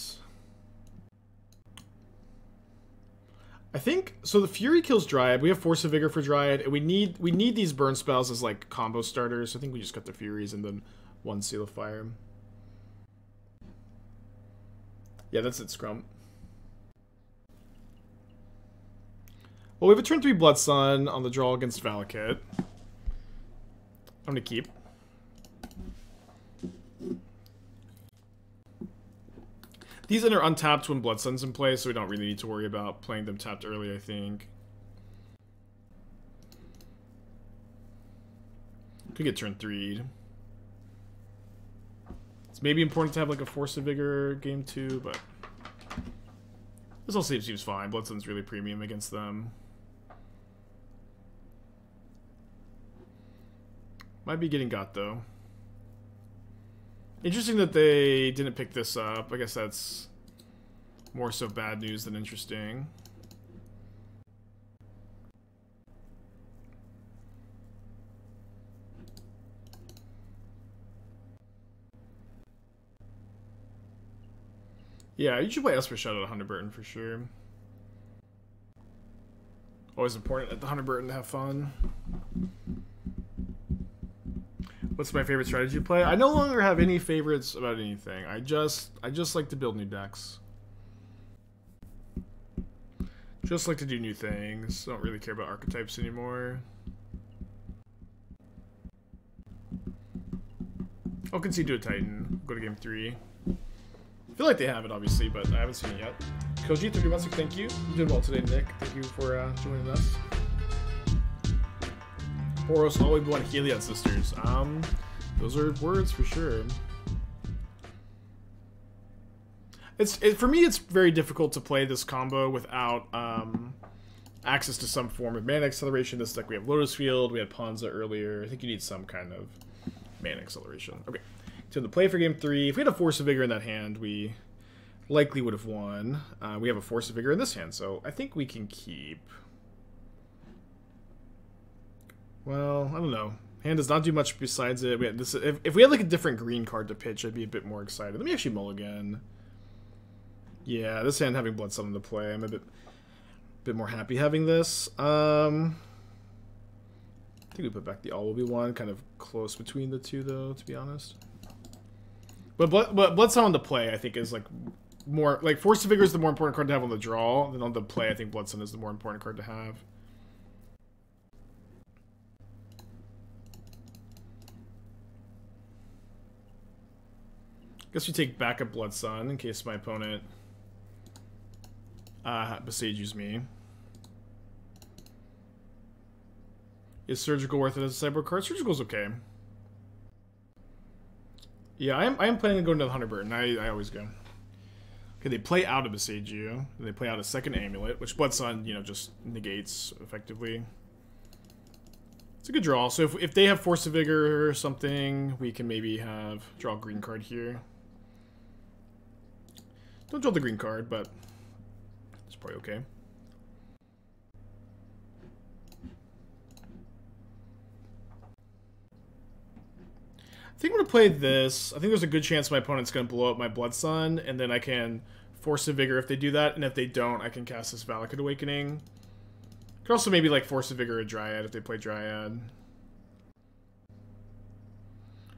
I think so. The Fury kills Dryad. We have Force of Vigor for Dryad, and we need these burn spells as like combo starters. I think we just got the Furies and then 1 Seal of Fire. Yeah, that's it, Scrum. Well, we have a turn 3 Blood Sun on the draw against Valakut. I'm gonna keep. These are untapped when Blood Sun's in play, so we don't really need to worry about playing them tapped early, I think. Could get turn 3'd. It's maybe important to have like a Force of Vigor game 2, but this all seems fine. Blood Sun's really premium against them. Might be getting got though. Interesting that they didn't pick this up. I guess that's more so bad news than interesting. Yeah, you should play Esper Shadow at Hunterburton for sure. Always important at the Hunterburton to have fun. What's my favorite strategy to play? I no longer have any favorites about anything. I just like to build new decks. Just like to do new things. Don't really care about archetypes anymore. I'll concede to a Titan. Go to game 3. I feel like they have it, obviously, but I haven't seen it yet. Koji, 30 months, thank you. You're doing well today, Nick. Thank you for joining us. Boros, all we want Heliod Sisters. Those are words for sure. For me, it's very difficult to play this combo without access to some form of mana acceleration. This deck, we have Lotus Field, we had Ponza earlier. I think you need some kind of mana acceleration. Okay, so the play for game 3. If we had a Force of Vigor in that hand, we likely would have won. We have a Force of Vigor in this hand, so I think we can keep. Well, I don't know. Hand does not do much besides it. We had this, if we had like a different green card to pitch, I'd be a bit more excited. Let me actually mulligan. Yeah, this hand having Blood Sun to play, I'm a bit more happy having this. I think we put back the All Will Be One, kind of close between the two, though, to be honest. But Blood Sun on the play, I think, is like more like Force of Vigor is the more important card to have on the draw. Than on the play, I think Blood Sun is the more important card to have. Guess we take back a Blood Sun in case my opponent Boseijus me. Is Surgical worth it as a sideboard card? Surgical's okay. Yeah, I am planning to go into the Hunterburton. I always go. Okay, they play out a Boseiju, and they play out a second Amulet, which Blood Sun, you know, just negates effectively. It's a good draw. So if they have Force of Vigor or something, we can maybe draw a green card here. Don't draw the green card, but it's probably okay. I think I'm going to play this. I think there's a good chance my opponent's going to blow up my Blood Sun, and then I can Force of Vigor if they do that, and if they don't, I can cast this Valakut Awakening. Could also maybe like Force of Vigor or Dryad if they play Dryad.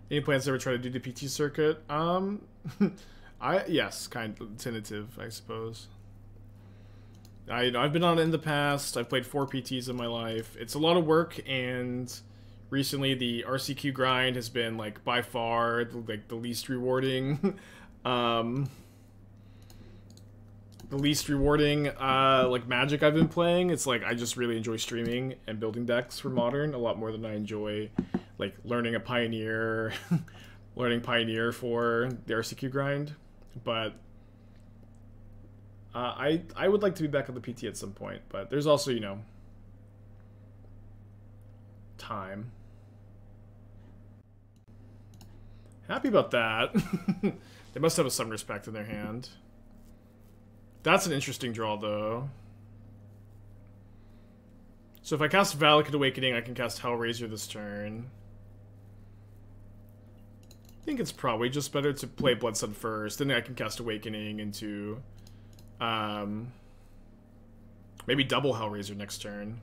Any plans to ever try to do the PT circuit? Yes, kind of tentative, I suppose. I've been on it in the past. I've played 4 PTs in my life. It's a lot of work, and recently the RCQ grind has been like by far like the least rewarding. The least rewarding like Magic I've been playing. It's like I just really enjoy streaming and building decks for Modern a lot more than I enjoy like learning a Pioneer, learning Pioneer for the RCQ grind. But I would like to be back on the PT at some point. But there's also, you know, time. Happy about that. They must have a Summoner's Pact in their hand. That's an interesting draw, though. So if I cast Valakut Awakening, I can cast Hellraiser this turn. I think it's probably just better to play Bloodsun first, then I can cast Awakening into... maybe double Hellraiser next turn.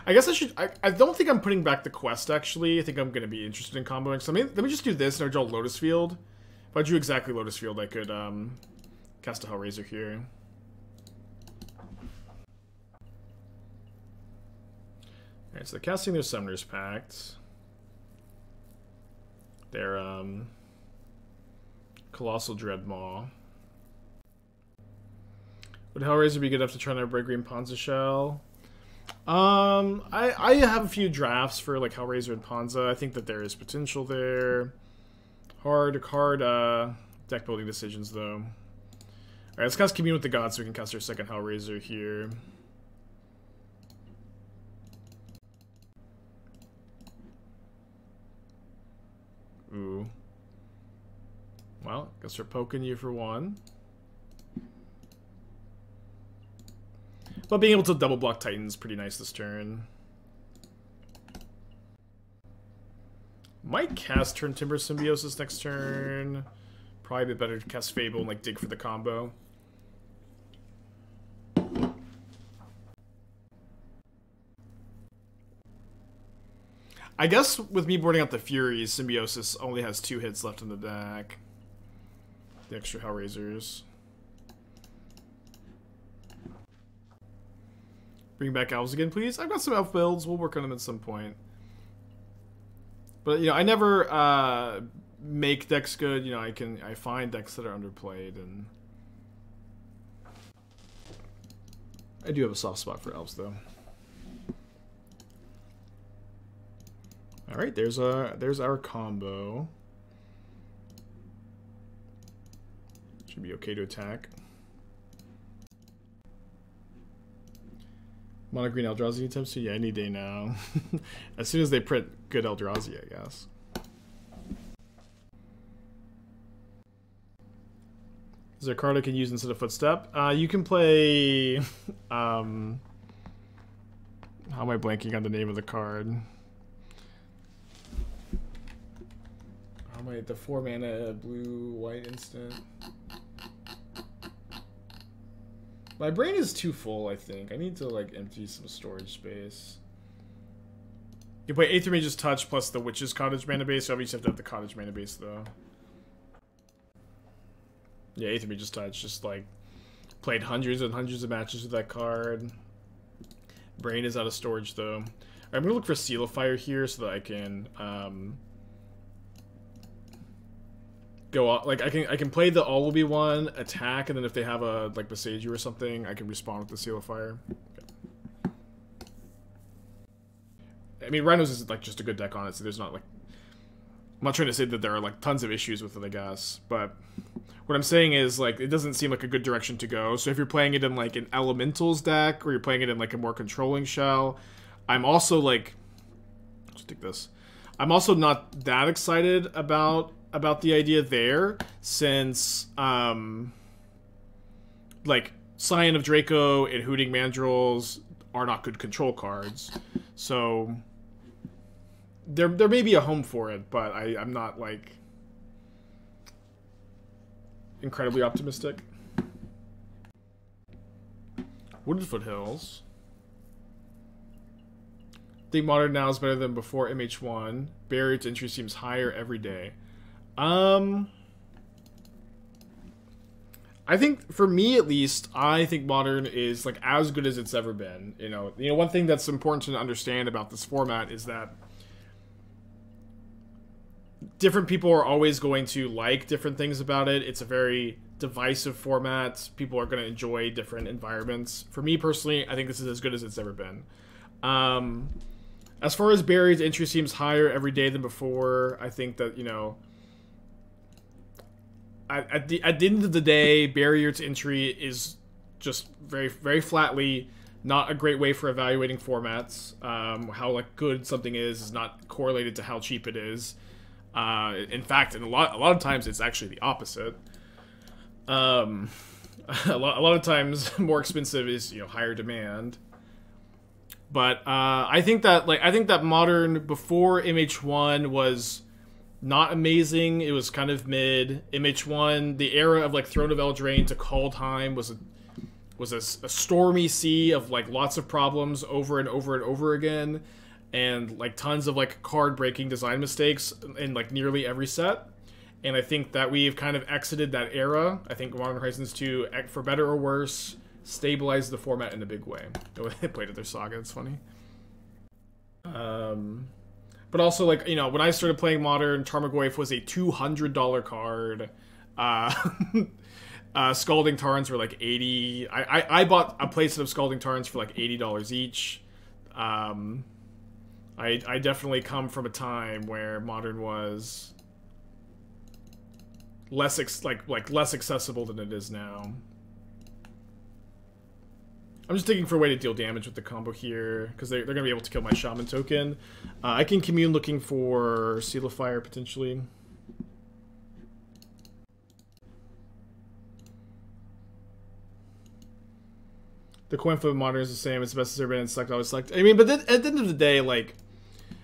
I guess I should... I don't think I'm putting back the quest, actually. I think I'm going to be interested in comboing. So let me just do this and I draw Lotus Field. If I drew exactly Lotus Field, I could... cast a Hellraiser here. Alright, so they're casting their Summoner's Pact. Their, Colossal Dreadmaw. Would Hellraiser be good enough to try to break Green Ponza Shell? I have a few drafts for, like, Hellraiser and Ponza. I think that there is potential there. Hard deck building decisions, though. Alright, let's cast Commune with the Gods so we can cast our second Hellraiser here. Ooh. Well, guess we're poking you for 1. But being able to double block Titan's pretty nice this turn. Might cast Turntimber Symbiosis next turn. Probably a bit better to cast Fable and like dig for the combo. I guess with me boarding out the Furies, Symbiosis only has 2 hits left in the deck. The extra Hellraisers. Bring back Elves again, please. I've got some Elf builds. We'll work on them at some point. But, you know, I never make decks good. You know, I find decks that are underplayed, and I do have a soft spot for Elves, though. All right, there's our combo. Should be okay to attack. Mono green Eldrazi anytime soon? Yeah, any day now. As soon as they print good Eldrazi, I guess. Is there a card I can use instead of Footstep? You can play... how am I blanking on the name of the card? The 4 mana blue white instant. My brain is too full, I think. I need to like empty some storage space. You play Aether Mage's Touch plus the Witch's Cottage mana base. You obviously have to have the Cottage mana base though. Yeah, Aether Mage's Touch. Just like played hundreds and hundreds of matches with that card. Brain is out of storage though. Alright, I'm gonna look for Seal of Fire here so that I can go out, like I can play the all will be one attack, and then if they have a like Boseiju or something, I can respond with the Seal of Fire. Okay. I mean, Rhinos is like just a good deck on it, so there's not like, I'm not trying to say that there are like tons of issues with it, I guess, but what I'm saying is like it doesn't seem like a good direction to go. So if you're playing it in like an Elementals deck, or you're playing it in like a more controlling shell, I'm also like, let's take this. I'm also not that excited about the idea there, since like Scion of Draco and Hooting Mandrills are not good control cards, so there may be a home for it, but I'm not like incredibly optimistic. Wooded Foothills. think Modern now is better than before MH1. Barrier to entry seems higher every day. I think, for me at least, I think Modern is like as good as it's ever been. You know, one thing that's important to understand about this format is that different people are always going to like different things about it. It's a very divisive format. People are going to enjoy different environments. For me personally, I think this is as good as it's ever been. As far as barrier to entry seems higher every day than before, I think that, you know, at the end of the day, barrier to entry is just very, very flatly not a great way for evaluating formats. How like good something is not correlated to how cheap it is. In fact, a lot of times it's actually the opposite. A lot of times more expensive is, you know, higher demand. But I think that Modern before MH1 was not amazing. It was kind of mid. MH1, the era of like Throne of Eldraine to Kaldheim was a stormy sea of like lots of problems over and over and over again, and like tons of like card breaking design mistakes in like nearly every set. And I think that we've kind of exited that era. I think Modern Horizons 2, for better or worse, stabilized the format in a big way. They played at their Saga, it's funny. But also, like, you know, when I started playing Modern, Tarmogoyf was a $200 card. Scalding Tarns were like 80. I bought a playset of Scalding Tarns for like $80 each. I definitely come from a time where Modern was less less accessible than it is now. I'm just thinking for a way to deal damage with the combo here, because they're going to be able to kill my Shaman token. I can Commune looking for Seal of Fire, potentially. The coin flip of Modern is the same. It's best as ever been in select, always select. I mean, but then, at the end of the day, like,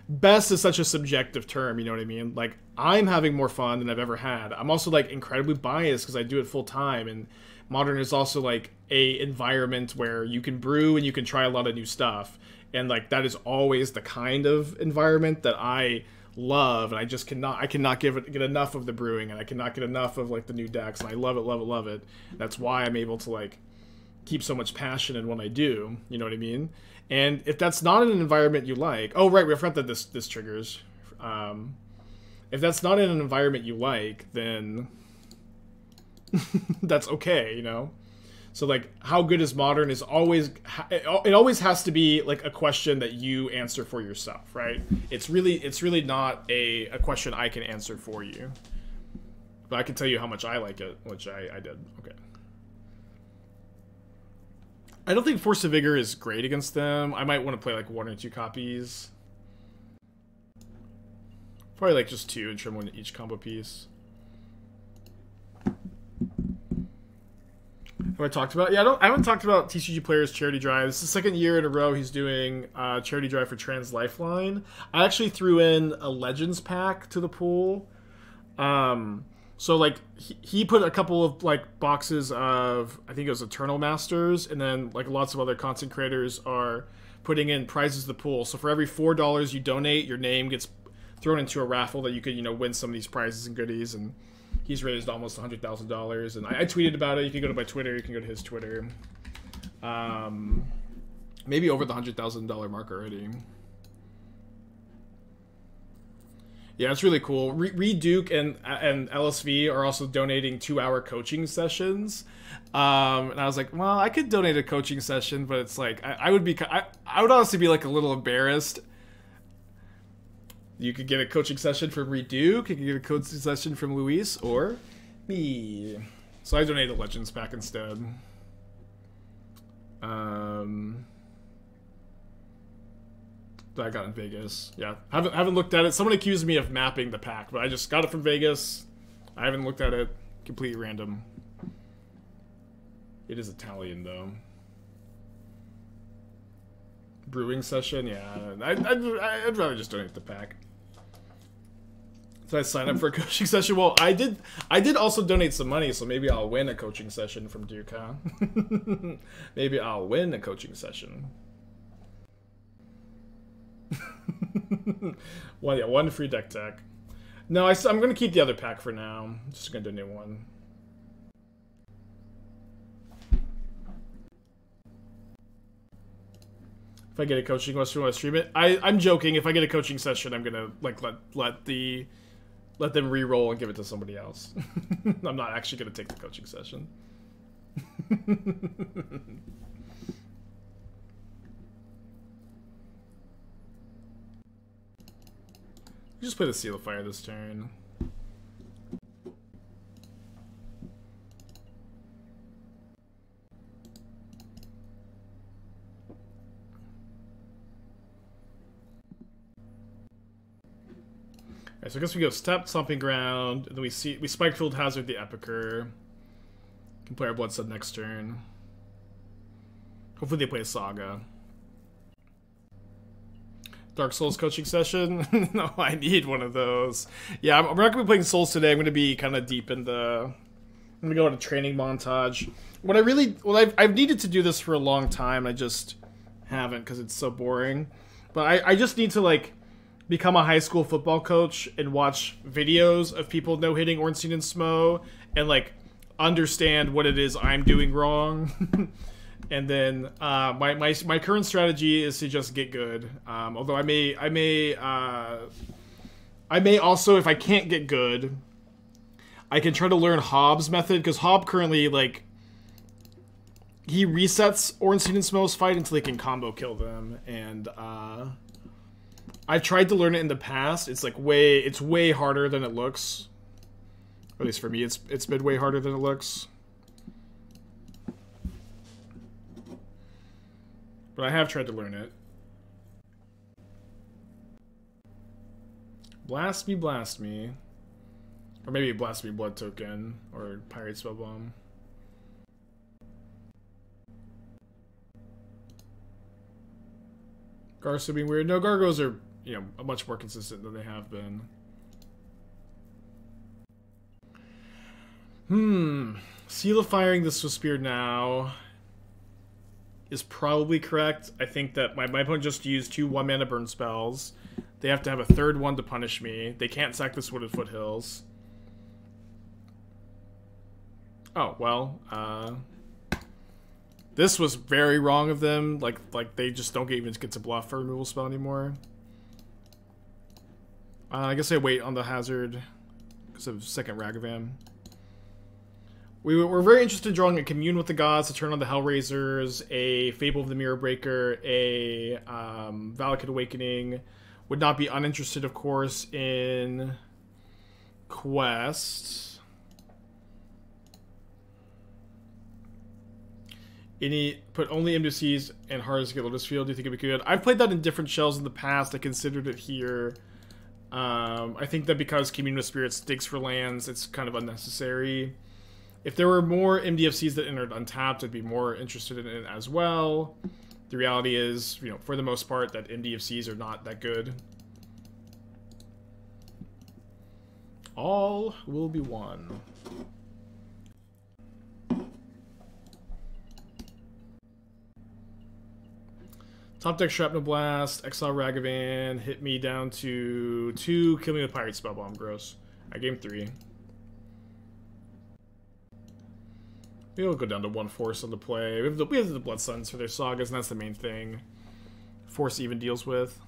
best is such a subjective term, you know what I mean? Like, I'm having more fun than I've ever had. I'm also, like, incredibly biased because I do it full time, and Modern is also, like, a environment where you can brew and you can try a lot of new stuff. And, like, that is always the kind of environment that I love, and I just cannot get enough of the brewing, and I cannot get enough of, like, the new decks, and I love it, love it, love it. That's why I'm able to, like, keep so much passion in what I do, you know what I mean? And if that's not an environment you like... Oh, right, we forgot that this triggers. If that's not in an environment you like, then... that's okay, you know? So, like, how good is Modern is always... It always has to be, like, a question that you answer for yourself, right? It's really not a question I can answer for you. But I can tell you how much I like it, which I did. Okay. I don't think Force of Vigor is great against them. I might want to play, like, 1 or 2 copies. Probably, like, just 2 and trim 1 each combo piece. Have I talked about? Yeah, I haven't talked about TCG Players Charity Drive. This is the 2nd year in a row he's doing Charity Drive for Trans Lifeline. I actually threw in a Legends pack to the pool. So, like, he put a couple of, like, boxes of, I think it was Eternal Masters, and then, like, lots of other content creators are putting in prizes to the pool. So for every $4 you donate, your name gets thrown into a raffle that you could, you know, win some of these prizes and goodies, and he's raised almost $100,000, and I tweeted about it. You can go to my Twitter, you can go to his Twitter. Maybe over the $100,000 mark already. Yeah, it's really cool. Reed Duke and LSV are also donating 2-hour coaching sessions. And I was like, well, I could donate a coaching session, but it's like, I would honestly be like a little embarrassed. You could get a coaching session from Reed Duke, you could get a coaching session from Luis, or me. So I donated a Legends pack instead. That I got in Vegas. Yeah, haven't looked at it. Someone accused me of mapping the pack, but I just got it from Vegas. I haven't looked at it. Completely random. It is Italian though. Brewing session, yeah. I'd rather just donate the pack. Did I sign up for a coaching session? Well, I did also donate some money, so maybe I'll win a coaching session from Duke, huh? Maybe I'll win a coaching session. Well, yeah, one free deck tech. No, I'm going to keep the other pack for now. I'm just going to do a new one. If I get a coaching question, want to stream it? I'm joking. If I get a coaching session, I'm going to like let them re-roll and give it to somebody else. I'm not actually going to take the coaching session. Just play the Seal of Fire this turn. Alright, so I guess we go Step, Stomping Ground, and then we Spikefield Hazard the Epicure. Can play our Bloodsun next turn. Hopefully they play a Saga. Dark Souls coaching session? No, I need one of those. Yeah, I'm not going to be playing Souls today. I'm going to be kind of deep in the... I'm going to go on a training montage. I've needed to do this for a long time. I just haven't because it's so boring. But I just need to, like, become a high school football coach and watch videos of people no-hitting Ornstein and Smo and, like, understand what it is I'm doing wrong. And then my current strategy is to just get good. Although I may also, if I can't get good, I can try to learn Hobbs' method, because Hobb currently, like, he resets Ornstein and Smo's fight until he can combo kill them. And I've tried to learn it in the past. It's like it's way harder than it looks. Or at least for me, it's been way harder than it looks. But I have tried to learn it. Blast me. Or maybe Blast Me Blood Token, or Pirate Spellbomb. Gargos are being weird. No, Gargos are, you know, much more consistent than they have been. Seal of Firing this with Spear now is probably correct. I think that my opponent just used 2 1-mana burn spells. They have to have a third one to punish me. They can't sack this Wooded Foothills. Oh, well, this was very wrong of them. Like they just don't even get to bluff a removal spell anymore. I guess I wait on the hazard because of second Ragavan. We're very interested in drawing a Commune with the Gods to turn on the Hellraisers, a Fable of the Mirror Breaker, a Valakut Awakening. Would not be uninterested, of course, in Quest. Put only MDCs and Hard to get Lotus Field. Do you think it'd be good? I've played that in different shells in the past. I considered it here. I think that because Commune with Spirits digs for lands, it's kind of unnecessary. If there were more MDFCs that entered untapped, I'd be more interested in it as well. The reality is, you know, for the most part, that MDFCs are not that good. All will be one. Top deck Shrapnel Blast, Exile Ragavan, hit me down to 2, kill me with Pirate Spellbomb, gross. Game 3. Maybe we'll go down to 1 Force on the play. We have the Blood Suns for their sagas, and that's the main thing Force even deals with.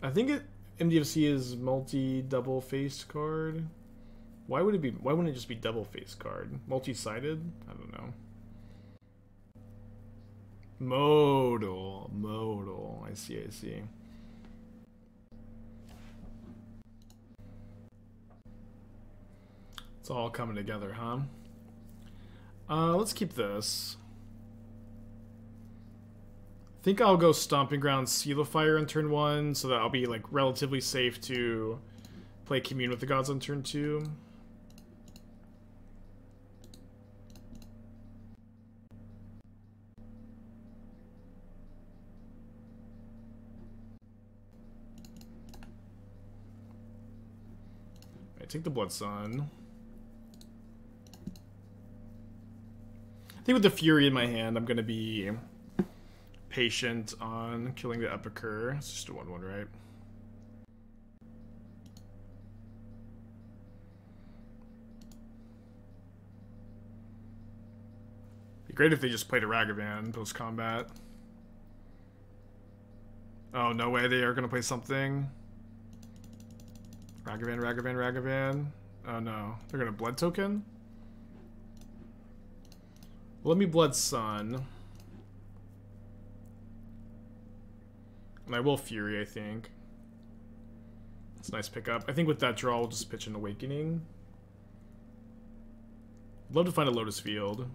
I think MDFC is multi-double faced card. Why wouldn't it just be double faced card? Multi-sided? I don't know. Modal. I see. It's all coming together, huh? Let's keep this. I think I'll go Stomping Ground, Seal of Fire on turn 1, so that I'll be, like, relatively safe to play Commune with the Gods on turn 2. Take the Bloodsun. I think with the Fury in my hand, I'm going to be patient on killing the Epicure. It's just a 1/1, right? Be great if they just played a Ragavan post-combat. Oh, no way they are going to play something. Ragavan. Oh no, they're going to Blood Token? Well, let me Blood Sun. And I will Fury, I think. It's a nice pickup. I think with that draw, we'll just pitch an Awakening. I'd love to find a Lotus Field.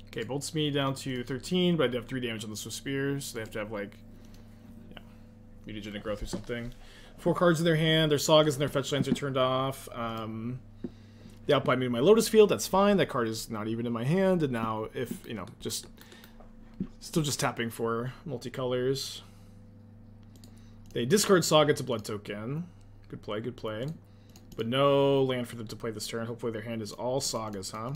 Okay, bolts me down to 13, but I do have 3 damage on the Swift Spears, so they have to have, like, yeah, mutagenic growth or something. 4 cards in their hand, their Sagas and their fetch lands are turned off. They outplay me with my Lotus Field, that's fine. That card is not even in my hand, and now if, you know, just, still just tapping for multicolors. They discard Saga to Blood Token. Good play, good play. But no land for them to play this turn. Hopefully their hand is all Sagas, huh?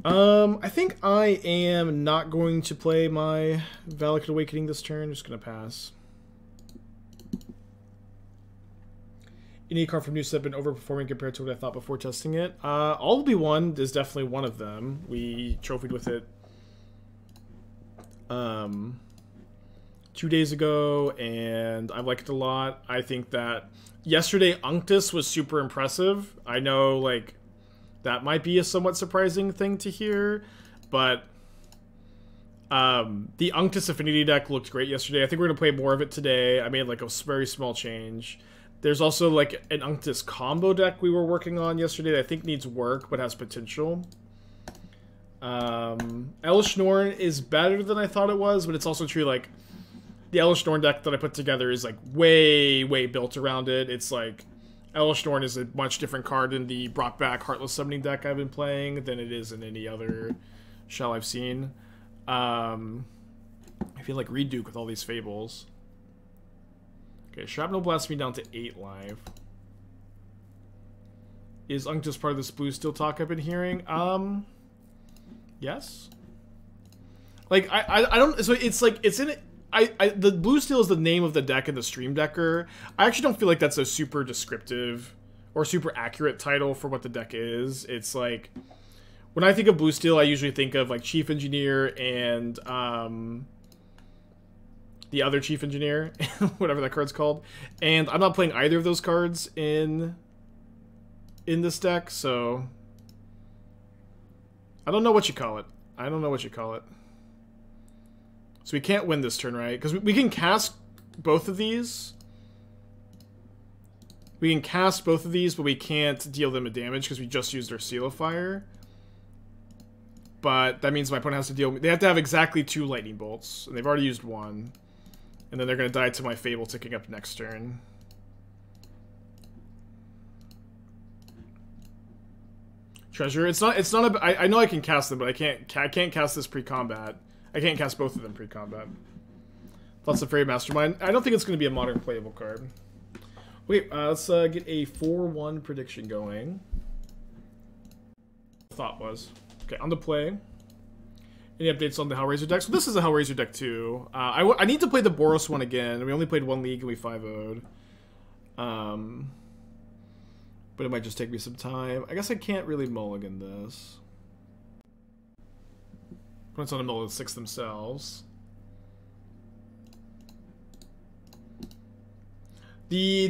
I think I am not going to play my Valakut Awakening this turn. Just gonna pass. Any card from New Set been overperforming compared to what I thought before testing it? All Be One is definitely one of them. We trophied with it 2 days ago, and I like it a lot. I think that yesterday Unctus was super impressive. I know, like, that might be a somewhat surprising thing to hear, but the Unctus Affinity deck looked great yesterday. I think we're going to play more of it today. I made, like, a very small change. There's also, like, an Unctus combo deck we were working on yesterday that I think needs work, but has potential. Elish Norn is better than I thought it was, but it's also true, like, the Elish Norn deck that I put together is, like, way built around it. It's, like, Elish Norn is a much different card in the brought back Heartless Summoning deck I've been playing than it is in any other shell I've seen. I feel like Reduke with all these Fables. Okay, Shrapnel blasts me down to 8 life. Is Unctus part of this blue steel talk I've been hearing? Yes. Like, I don't, so it's like, it's in it. The blue steel is the name of the deck in the Stream Decker. I actually don't feel like that's a super descriptive or super accurate title for what the deck is. It's like, when I think of blue steel, I usually think of, like, Chief Engineer and the other Chief Engineer, whatever that card's called. And I'm not playing either of those cards in this deck, so I don't know what you call it. I don't know what you call it. So we can't win this turn, right? Because we can cast both of these. We can cast both of these, but we can't deal them a damage because we just used our Seal of Fire. But that means my opponent has to deal... They have to have exactly 2 Lightning Bolts, and they've already used 1. And then they're going to die to my Fable ticking up next turn. Treasure. It's not a... I know I can cast them, but I can't cast this pre-combat. I can't cast both of them pre-combat. Lots of Fairy Mastermind. I don't think it's going to be a modern playable card. Okay, let's get a 4-1 prediction going. Thought was. Okay, on the play. Any updates on the Hellraiser deck? So this is a Hellraiser deck too. I need to play the Boros one again. We only played 1 league and we 5-0'd. But it might just take me some time. I guess I can't really mulligan this. Opponents on the middle of the 6 themselves. The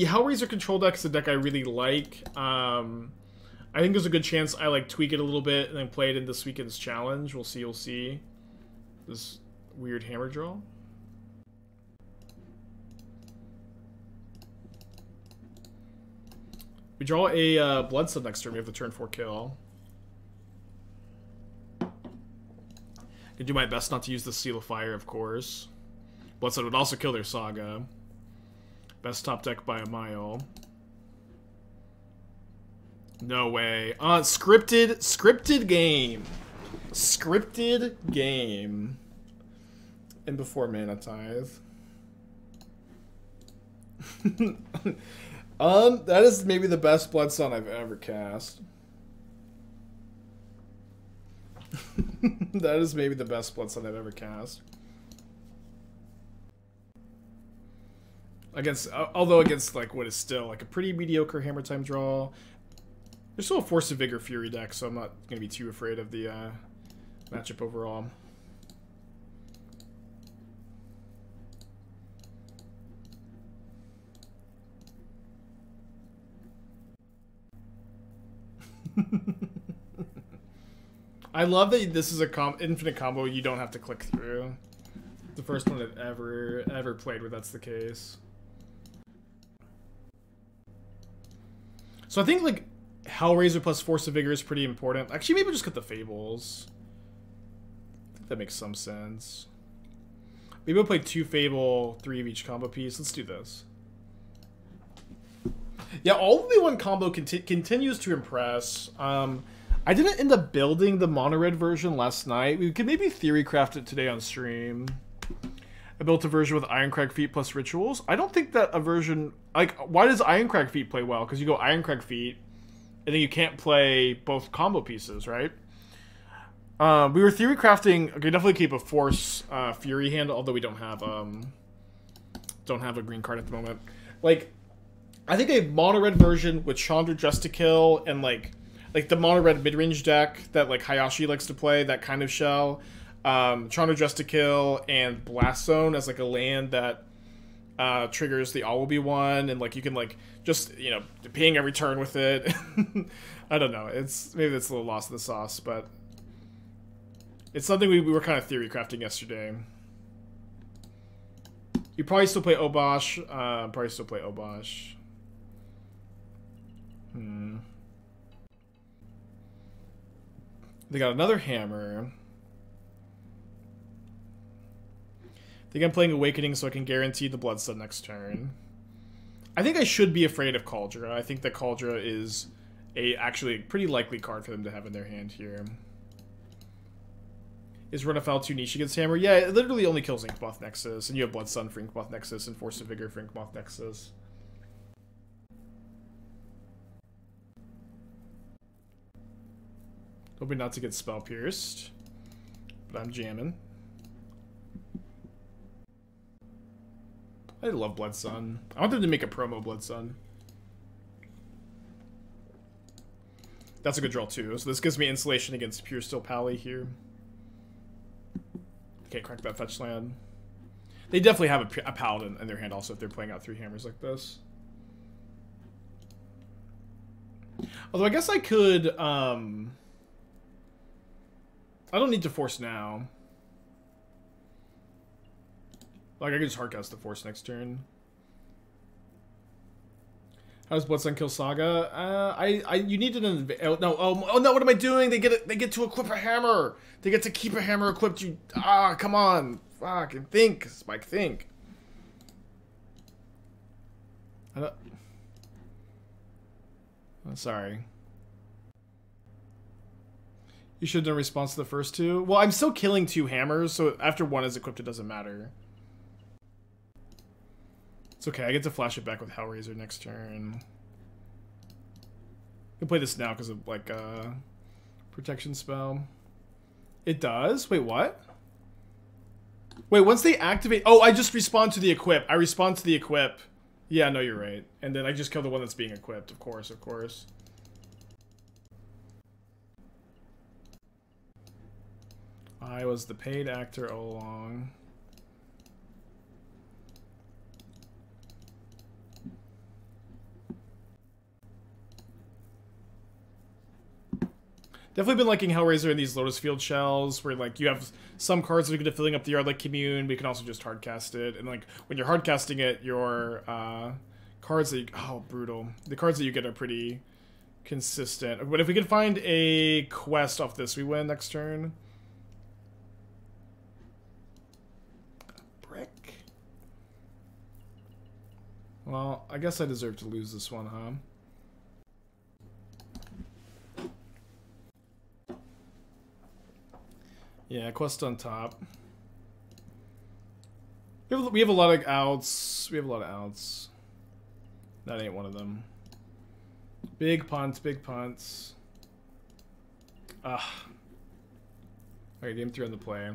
Hellraiser control deck is a deck I really like. I think there's a good chance I, like, tweak it a little bit and then play it in this weekend's challenge. We'll see, we'll see. This weird hammer draw. We draw a Blood Sun next turn. We have the turn 4 kill. I do my best not to use the Seal of Fire, of course. Blood Sun would also kill their Saga. Best top deck by a mile. No way. Scripted game. Scripted game. And before Mana Tithe. That is maybe the best Blood Sun I've ever cast. That is maybe the best Blood Sun I've ever cast. Against, although against like what is still like a pretty mediocre Hammer Time draw. There's still a Force of Vigor Fury deck, so I'm not gonna be too afraid of the matchup overall. I love that this is a infinite combo you don't have to click through. The first one I've ever played where that's the case. So I think like Hellraiser plus Force of Vigor is pretty important. Actually, maybe just get the Fables. I think that makes some sense. Maybe we'll play 2 Fable, 3 of each combo piece. Let's do this. Yeah, all of the one combo continues to impress. I didn't end up building the mono red version last night. We could maybe theory craft it today on stream. I built a version with Ironcrag Feet plus Rituals. I don't think that a version... Like, why does Ironcrag Feet play well? Because you go Ironcrag Feet, and then you can't play both combo pieces, right? We were theory crafting... Okay, definitely keep a Force Fury hand, although we don't have a green card at the moment. Like, I think a mono red version with Chandra Just to Kill and like the mono red mid range deck that like Hayashi likes to play, that kind of shell. Chandra Just to Kill and Blast Zone as like a land that triggers the All Will Be One, and like you can like just, you know, ping every turn with it. I don't know. Maybe that's a little lost in the sauce, but it's something we were kind of theory crafting yesterday. You probably still play Obosh. They got another hammer. I think I'm playing Awakening so I can guarantee the Blood Sun next turn. I think I should be afraid of Cauldra. I think that Cauldra is actually a pretty likely card for them to have in their hand here. Is Run Afoul too niche against Hammer? Yeah, it literally only kills Inkmoth Nexus, and you have Blood Sun for Inkmoth Nexus and Force of Vigor for Inkmoth Nexus. Hoping not to get Spell Pierced, but I'm jamming. I love Blood Sun. I want them to make a promo Blood Sun. That's a good draw too. So this gives me insulation against Pure Steel Pally here. Can't crack that fetch land. They definitely have a Paladin in their hand also if they're playing out 3 hammers like this. Although I guess I could... I don't need to force now. Like, I could just hardcast the Force next turn. How does Blood Sun kill Saga? You need an oh no, what am I doing? They get to equip a hammer. They get to keep a hammer equipped. Come on. Fuck, and think, Spike, think. I'm sorry. You should have done a response to the first 2. Well, I'm still killing 2 hammers, so after 1 is equipped, it doesn't matter. It's okay, I get to flash it back with Hellraiser next turn. I can play this now because of, like, protection spell. It does? Wait, what? Wait, once they activate... Oh, I just respond to the equip. I respond to the equip. Yeah, no, you're right. And then I just kill the one that's being equipped, of course, of course. I was the paid actor all along. Definitely been liking Hellraiser in these Lotus Field shells, where like you have some cards that are good at filling up the yard like Commune, but you can also just hardcast it. And like when you're hardcasting it, your cards that you... Oh, brutal. The cards that you get are pretty consistent. But if we can find a quest off this, we win next turn. Brick. Well, I guess I deserve to lose this one, huh? Yeah, quest on top. We have a lot of outs. We have a lot of outs. That ain't one of them. Big punts, big punts. Ah. Alright, game 3 on the play.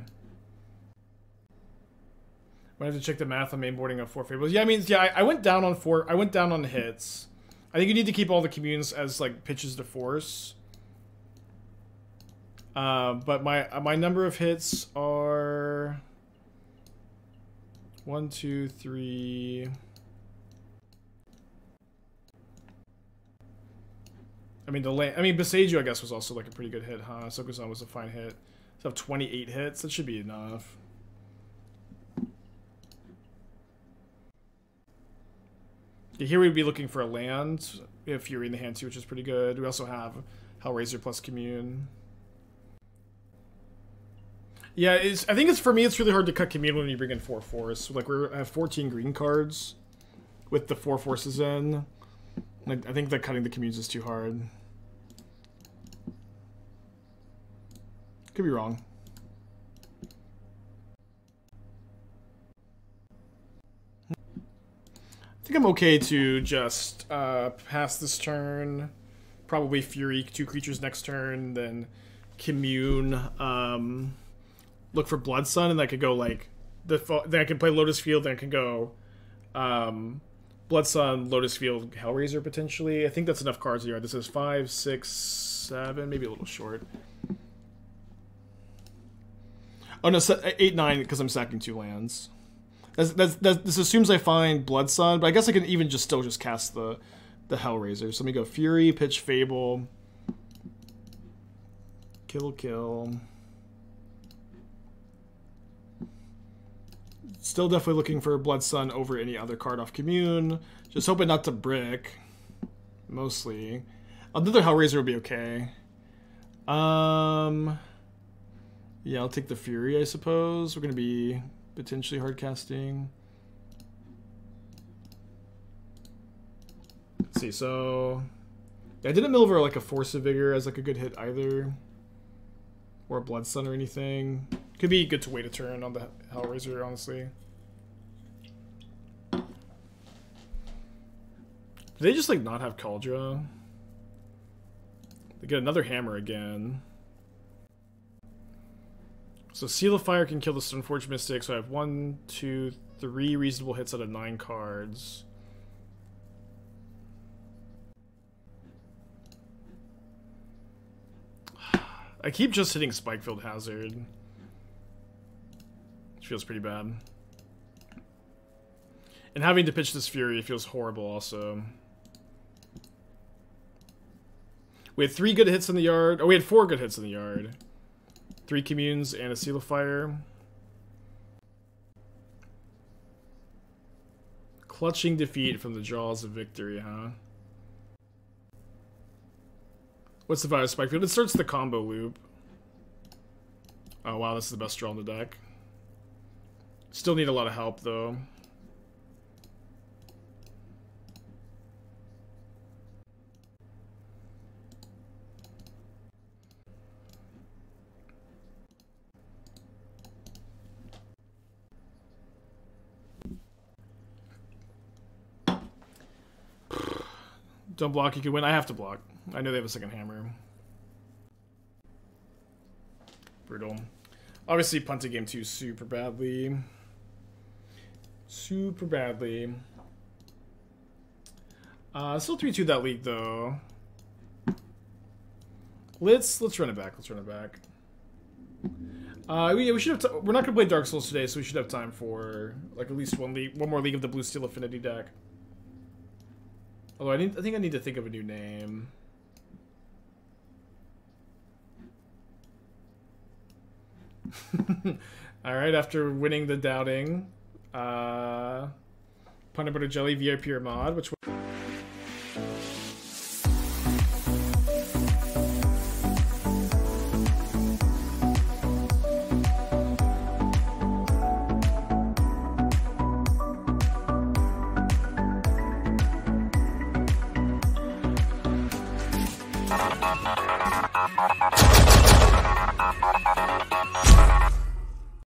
Might have to check the math on mainboarding of 4 Fables. Yeah, I mean, yeah, I went down on 4. I went down on hits. I think you need to keep all the communes as like pitches to force. But my number of hits are 1, 2, 3. I mean Boseiju I guess was also like a pretty good hit, huh? Sokenzan was a fine hit. So I have 28 hits. That should be enough. Yeah, here we'd be looking for a land. We have Fury in the hand too, which is pretty good. We also have Hellraiser plus Commune. Yeah, I think for me it's really hard to cut Commune when you bring in 4 force. Like I have 14 green cards with the 4 forces in. Like, I think that cutting the communes is too hard. Could be wrong. I think I'm okay to just pass this turn. Probably Fury, 2 creatures next turn, then Commune. Look for Blood Sun, and I could go like then I can play Lotus Field. Then I can go Blood Sun, Lotus Field, Hellraiser potentially. I think that's enough cards here. This is 5, 6, 7, maybe a little short. Oh no, 8, 9 because I'm sacking 2 lands. This assumes I find Blood Sun, but I guess I can even still cast the Hellraiser. So let me go Fury, pitch Fable, kill. Still definitely looking for Blood Sun over any other card off Commune. Just hoping not to brick. Mostly. Another Hellraiser would be okay. Yeah, I'll take the Fury, I suppose. We're going to be potentially hard casting. Let's see, so... Yeah, I didn't mill over like a Force of Vigor as like a good hit either. Or a Blood Sun or anything. Could be good to wait a turn on the Hellraiser, honestly. Do they just like not have Cauldra? They get another hammer again. So Seal of Fire can kill the Stoneforge Mystic, so I have 1, 2, 3 reasonable hits out of 9 cards. I keep just hitting Spikefield Hazard. Which feels pretty bad. And having to pitch this Fury feels horrible also. We had 3 good hits in the yard. Oh, we had 4 good hits in the yard. 3 communes and a Seal of Fire. Clutching defeat from the jaws of victory, huh? What's the value of Spikefield? It starts the combo loop. Oh wow, this is the best draw in the deck. Still need a lot of help though. Don't block, you can win. I have to block. I know they have a second hammer. Brutal. Obviously, punted game 2 super badly. Super badly. Still 3-2 that league, though. Let's run it back. Let's run it back. We should have. We're not gonna play Dark Souls today, so we should have time for like at least one more league of the Blue Steel Affinity deck. Although I think I need to think of a new name. Alright, after winning the doubting, Peanut Butter Jelly VIP or mod, which one?